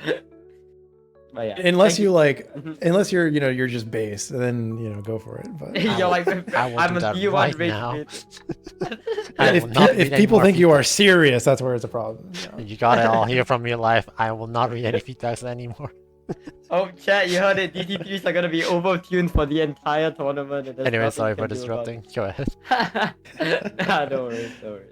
But yeah, Unless thank you. you like, Mhm. unless you're just base, then go for it. But You're like, I will I'm do a that D1 right rage now. bait. I will not read if any people more think you are feedback. serious, that's where it's a problem. You got it all here from real life. I will not read any feedbacks anymore. Oh, chat, you heard it. DT3s are gonna be overtuned for the entire tournament, and there's Anyway, nothing you sorry for can do about disrupting. Go ahead. it. Nah, don't worry, don't worry.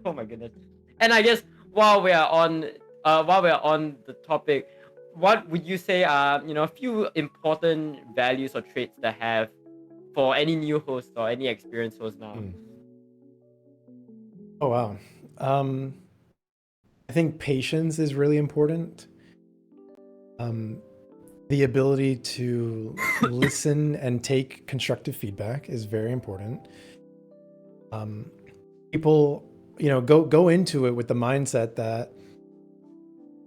Oh my goodness. And I guess while we are on the topic, what would you say are a few important values or traits to have for any new host or any experienced host now? Mm. Oh wow. Um, I think patience is really important. Um, the ability to listen and take constructive feedback is very important. Um, people, go into it with the mindset that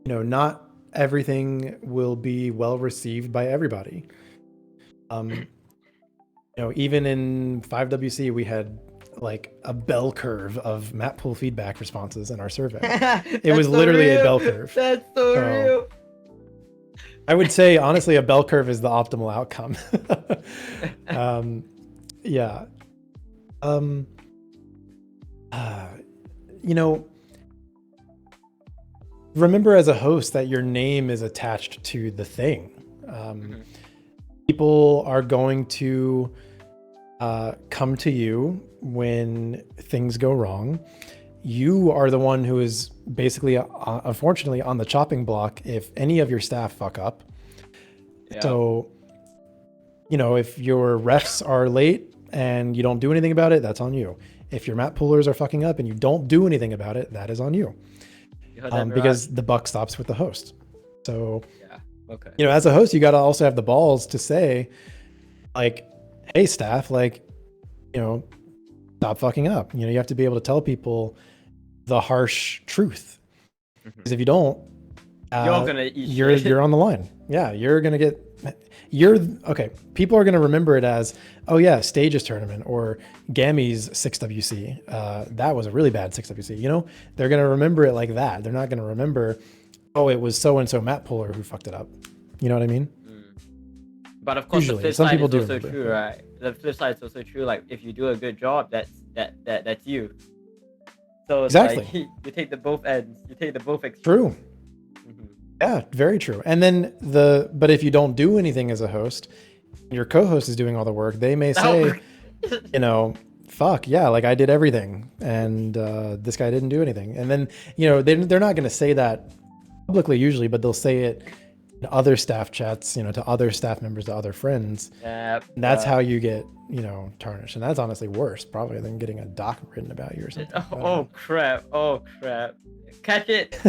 not everything will be well received by everybody. Um, even in 5WC, we had like a bell curve of map pool feedback responses in our survey. It was That's so literally a real. bell curve. That's so So real. I would say, honestly, a bell curve is the optimal outcome. Yeah. Um, uh, you know, remember as a host that your name is attached to the thing. People are going to come to you when things go wrong. You are the one who is basically, unfortunately, on the chopping block if any of your staff fuck up. Yeah. So, if your refs are late and you don't do anything about it, that's on you. If your map pullers are fucking up and you don't do anything about it, that is on you. You heard that, Mirage? Because the buck stops with the host. So, Yeah. Okay. as a host, you got to also have the balls to say, like, hey, staff, like, stop fucking up. You have to be able to tell people the harsh truth. Because if you don't, you're gonna eat you're on the line. Yeah, you're gonna get. Okay. People are gonna remember it as, oh yeah, Stage's tournament or Gammy's 6WC. That was a really bad 6WC. They're gonna remember it like that. They're not gonna remember, oh, it was so and so Matt Puller who fucked it up. You know what I mean? But of course, Usually. the flip Some side people is do also remember. true, right? The flip side is also true. Like if you do a good job, that's you. So it's Exactly. like you take the both ends. You take the both extremes. True. Yeah, very true. And then but if you don't do anything as a host, your co-host is doing all the work, they may say, fuck yeah, like I did everything and this guy didn't do anything. And then, they're not going to say that publicly usually, but they'll say it in other staff chats, to other staff members, to other friends. Yep. And that's how you get, tarnished. And that's honestly worse probably than getting a doc written about you or something. Oh crap. Catch it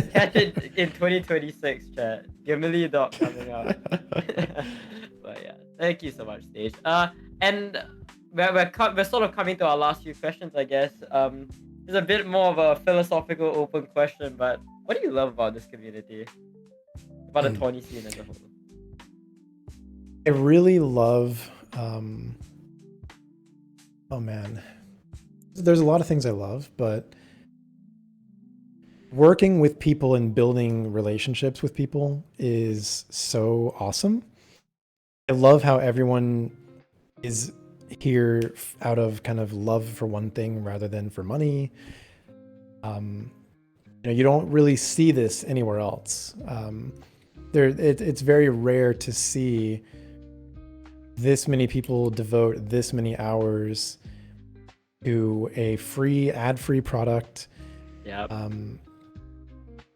in 2026, chat. Gimli doc coming out. But yeah, thank you so much, Stage. And we're sort of coming to our last few questions, I guess. It's a bit more of a philosophical, open question, but what do you love about this community? About the Tawny scene as a whole? I really love. Oh man, there's a lot of things I love, but working with people and building relationships with people is so awesome. I love how everyone is here out of kind of love for one thing rather than for money. You don't really see this anywhere else. It's very rare to see this many people devote this many hours to a free ad-free product. Yeah.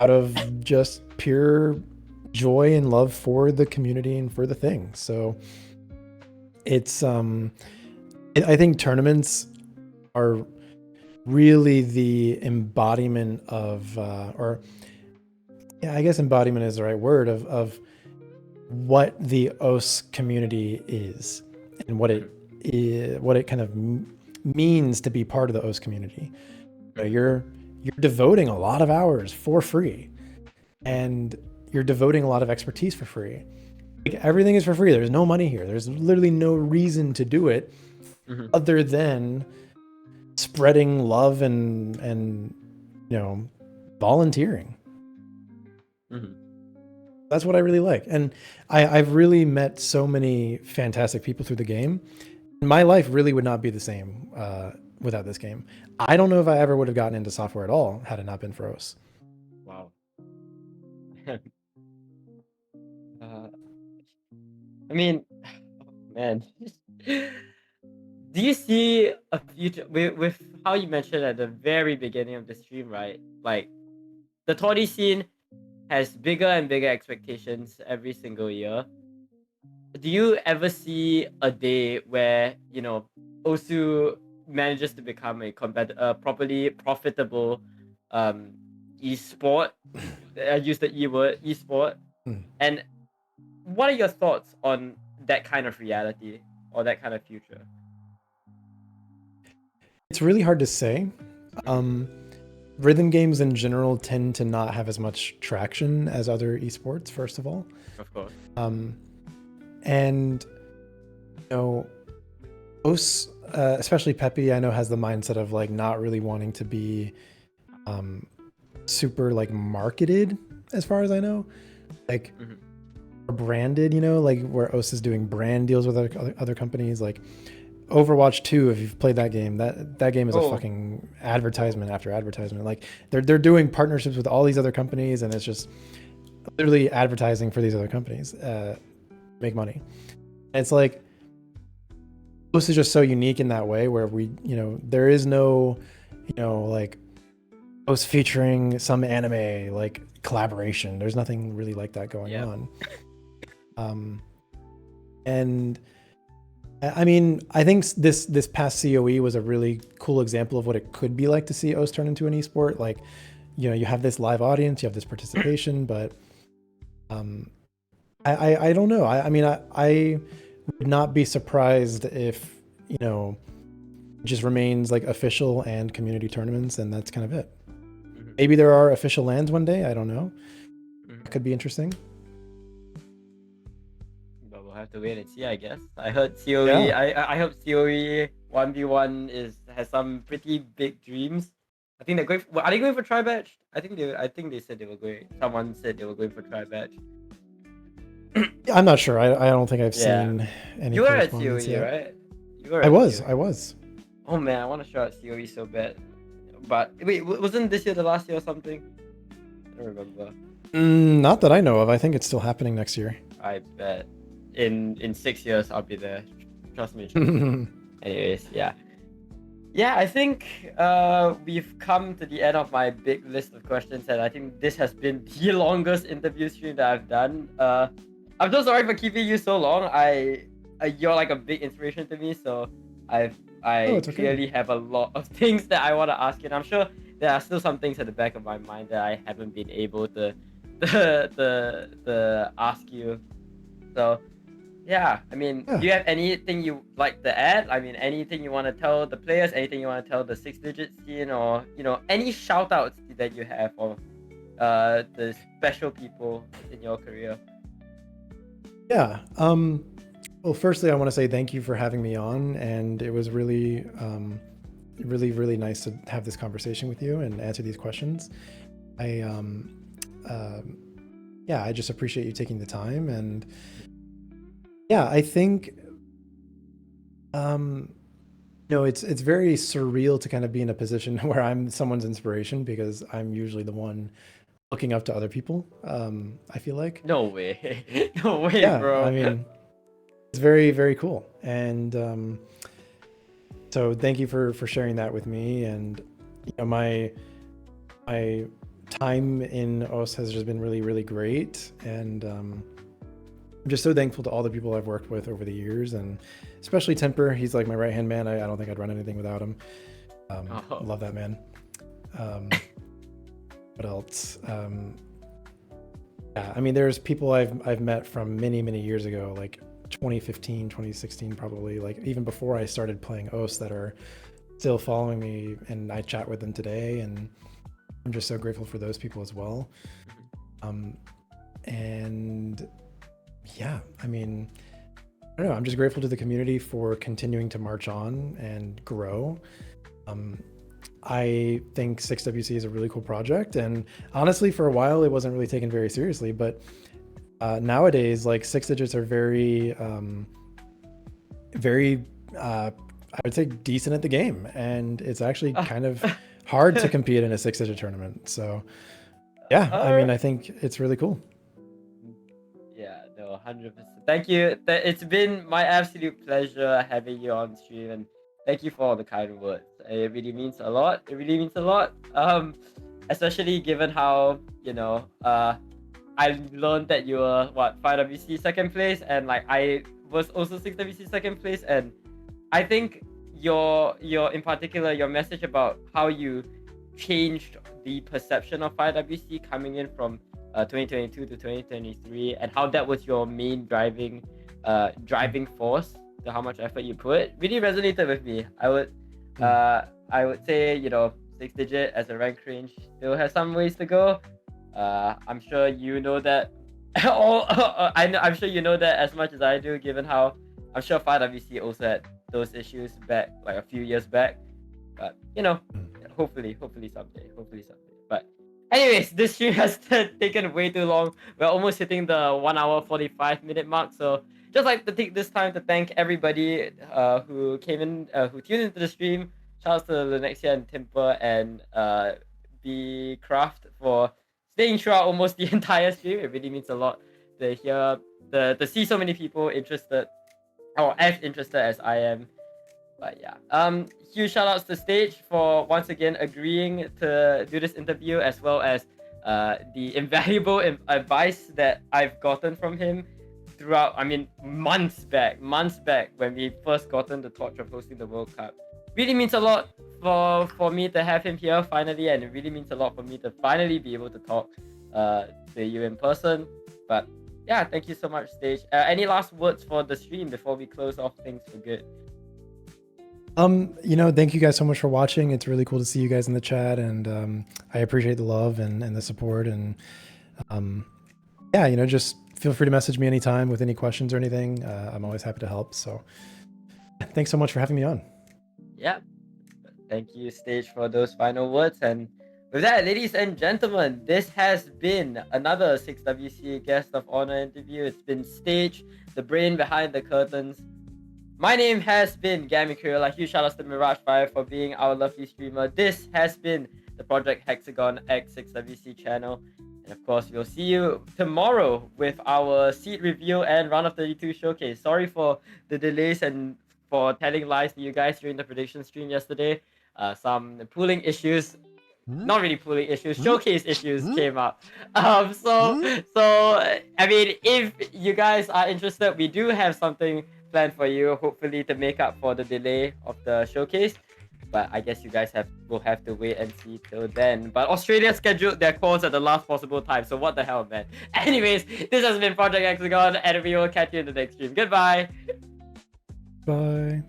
Out of just pure joy and love for the community and for the thing. So it's I think tournaments are really the embodiment of I guess embodiment is the right word of what the OS community is and what it kind of means to be part of the OS community. You're devoting a lot of hours for free, and you're devoting a lot of expertise for free. Like everything is for free. There's no money here. There's literally no reason to do it other than spreading love and volunteering. That's what I really like. And I've really met so many fantastic people through the game. My life really would not be the same without this game. I don't know if I ever would have gotten into software at all had it not been for OS. Wow. I mean, man. Do you see a future with how you mentioned at the very beginning of the stream, right? Like, the Tawny scene has bigger and bigger expectations every single year. Do you ever see a day where, Osu manages to become a properly profitable esport? I use the E word, esport. And what are your thoughts on that kind of reality or that kind of future? It's really hard to say. Rhythm games in general tend to not have as much traction as other esports, first of all. Of course. And OS, especially Peppy, I know has the mindset of like not really wanting to be super like marketed, as far as I know, like branded. Like where OS is doing brand deals with other companies. Like Overwatch 2, if you've played that game, that game is a Oh, fucking advertisement after advertisement. Like they're doing partnerships with all these other companies, and it's just literally advertising for these other companies, make money. And it's like this is just so unique in that way where we, there is no, like post featuring some anime like collaboration. There's nothing really like that going yeah. on. And I mean, I think this past COE was a really cool example of what it could be like to see OS turn into an esport. Like, you have this live audience, you have this participation, but I don't know. I mean, I would not be surprised if, it just remains like official and community tournaments, and that's kind of it. Mhm. Maybe there are official lands one day. I don't know. Mhm. It could be interesting. But we'll have to wait and see, I guess. I heard COE. Yeah. I hope COE 1v1 has some pretty big dreams. I think they're going. Are they going for try batch? I think they said they were going. Someone said they were going for try batch. I'm not sure. I don't think I've Yeah. seen any You were at correspondence COE, yet. right? You were I at was. COE. I was. Oh man, I want to show out COE so bad. But wait, wasn't this year the last year or something? I don't remember. Not that I know of. I think it's still happening next year. I bet in 6 years I'll be there. Trust me. Anyways, yeah. Yeah, I think we've come to the end of my big list of questions, and I think this has been the longest interview stream that I've done. I'm so sorry for keeping you so long. You're like a big inspiration to me, so I it's okay. clearly have a lot of things that I want to ask you, and I'm sure there are still some things at the back of my mind that I haven't been able to ask you. So yeah, I mean, Yeah. do you have anything you like to add? I mean, anything you want to tell the players, anything you want to tell the 6-digit scene, or any shout outs that you have for the special people in your career? Yeah. Well, firstly, I want to say thank you for having me on, and it was really, really nice to have this conversation with you and answer these questions. I just appreciate you taking the time, and yeah, I think, it's very surreal to kind of be in a position where I'm someone's inspiration because I'm usually the one looking up to other people. I feel like. No way, no way, Yeah, bro. I mean, it's very, very cool, and so thank you for sharing that with me. And my time in OS has just been really, really great, and I'm just so thankful to all the people I've worked with over the years, and especially Temper. He's like my right hand man. I don't think I'd run anything without him. Love that man. What else? Yeah, I mean, there's people I've met from many, many years ago, like 2015, 2016, probably, like even before I started playing OS, that are still following me, and I chat with them today, and I'm just so grateful for those people as well. And yeah, I mean, I don't know, I'm just grateful to the community for continuing to march on and grow. I think 6WC is a really cool project, and honestly, for a while it wasn't really taken very seriously, but nowadays, like, 6 digits are very I would say decent at the game, and it's actually kind of hard to compete in a 6-digit tournament. So yeah, I mean, I think it's really cool. Yeah, no, 100%. Thank you. It's been my absolute pleasure having you on stream, and thank you for all the kind words. It really means a lot. It really means a lot. Especially given how I learned that you were 5WC second place, and like I was also 6WC second place, and I think your in particular your message about how you changed the perception of 5WC coming in from 2022 to 2023, and how that was your main driving force to how much effort you put really resonated with me. I would say 6-digit as a rank range still has some ways to go. I'm sure you know that. I'm sure you know that as much as I do, given how I'm sure 5WC also had those issues back like a few years back. But hopefully someday. But anyways, this stream has taken way too long. We're almost hitting the 1 hour 45 minute mark. So just like to take this time to thank everybody who came in, who tuned into the stream. Shout out to Lenexia and Timper and B Craft for staying throughout almost the entire stream. It really means a lot to hear, to see so many people interested, or as interested as I am. But yeah, huge shout outs to Stage for once again agreeing to do this interview, as well as the invaluable advice that I've gotten from him throughout, I mean, months back when we first gotten the torch of hosting the World Cup. Really means a lot for me to have him here finally, and it really means a lot for me to finally be able to talk to you in person. But yeah, thank you so much, Stage. Any last words for the stream before we close off things for good? Thank you guys so much for watching. It's really cool to see you guys in the chat, and I appreciate the love and the support. And yeah, just feel free to message me anytime with any questions or anything. I'm always happy to help. So thanks so much for having me on. Yeah, thank you, Stage, for those final words. And with that, ladies and gentlemen, this has been another 6WC Guest of Honor interview. It's been Stage, the brain behind the curtains. My name has been Gammy Kurila. Huge shout outs to Mirage Fire for being our lovely streamer. This has been the Project Hexagon X6WC channel. And of course, we'll see you tomorrow with our seed review and Round of 32 showcase. Sorry for the delays and for telling lies to you guys during the prediction stream yesterday. Some pooling issues, not really pooling issues, showcase issues came up. So I mean, if you guys are interested, we do have something planned for you, hopefully to make up for the delay of the showcase. But I guess you guys will have to wait and see till then. But Australia scheduled their calls at the last possible time, so what the hell, man. Anyways, this has been Project Hexagon, and we will catch you in the next stream. Goodbye. Bye.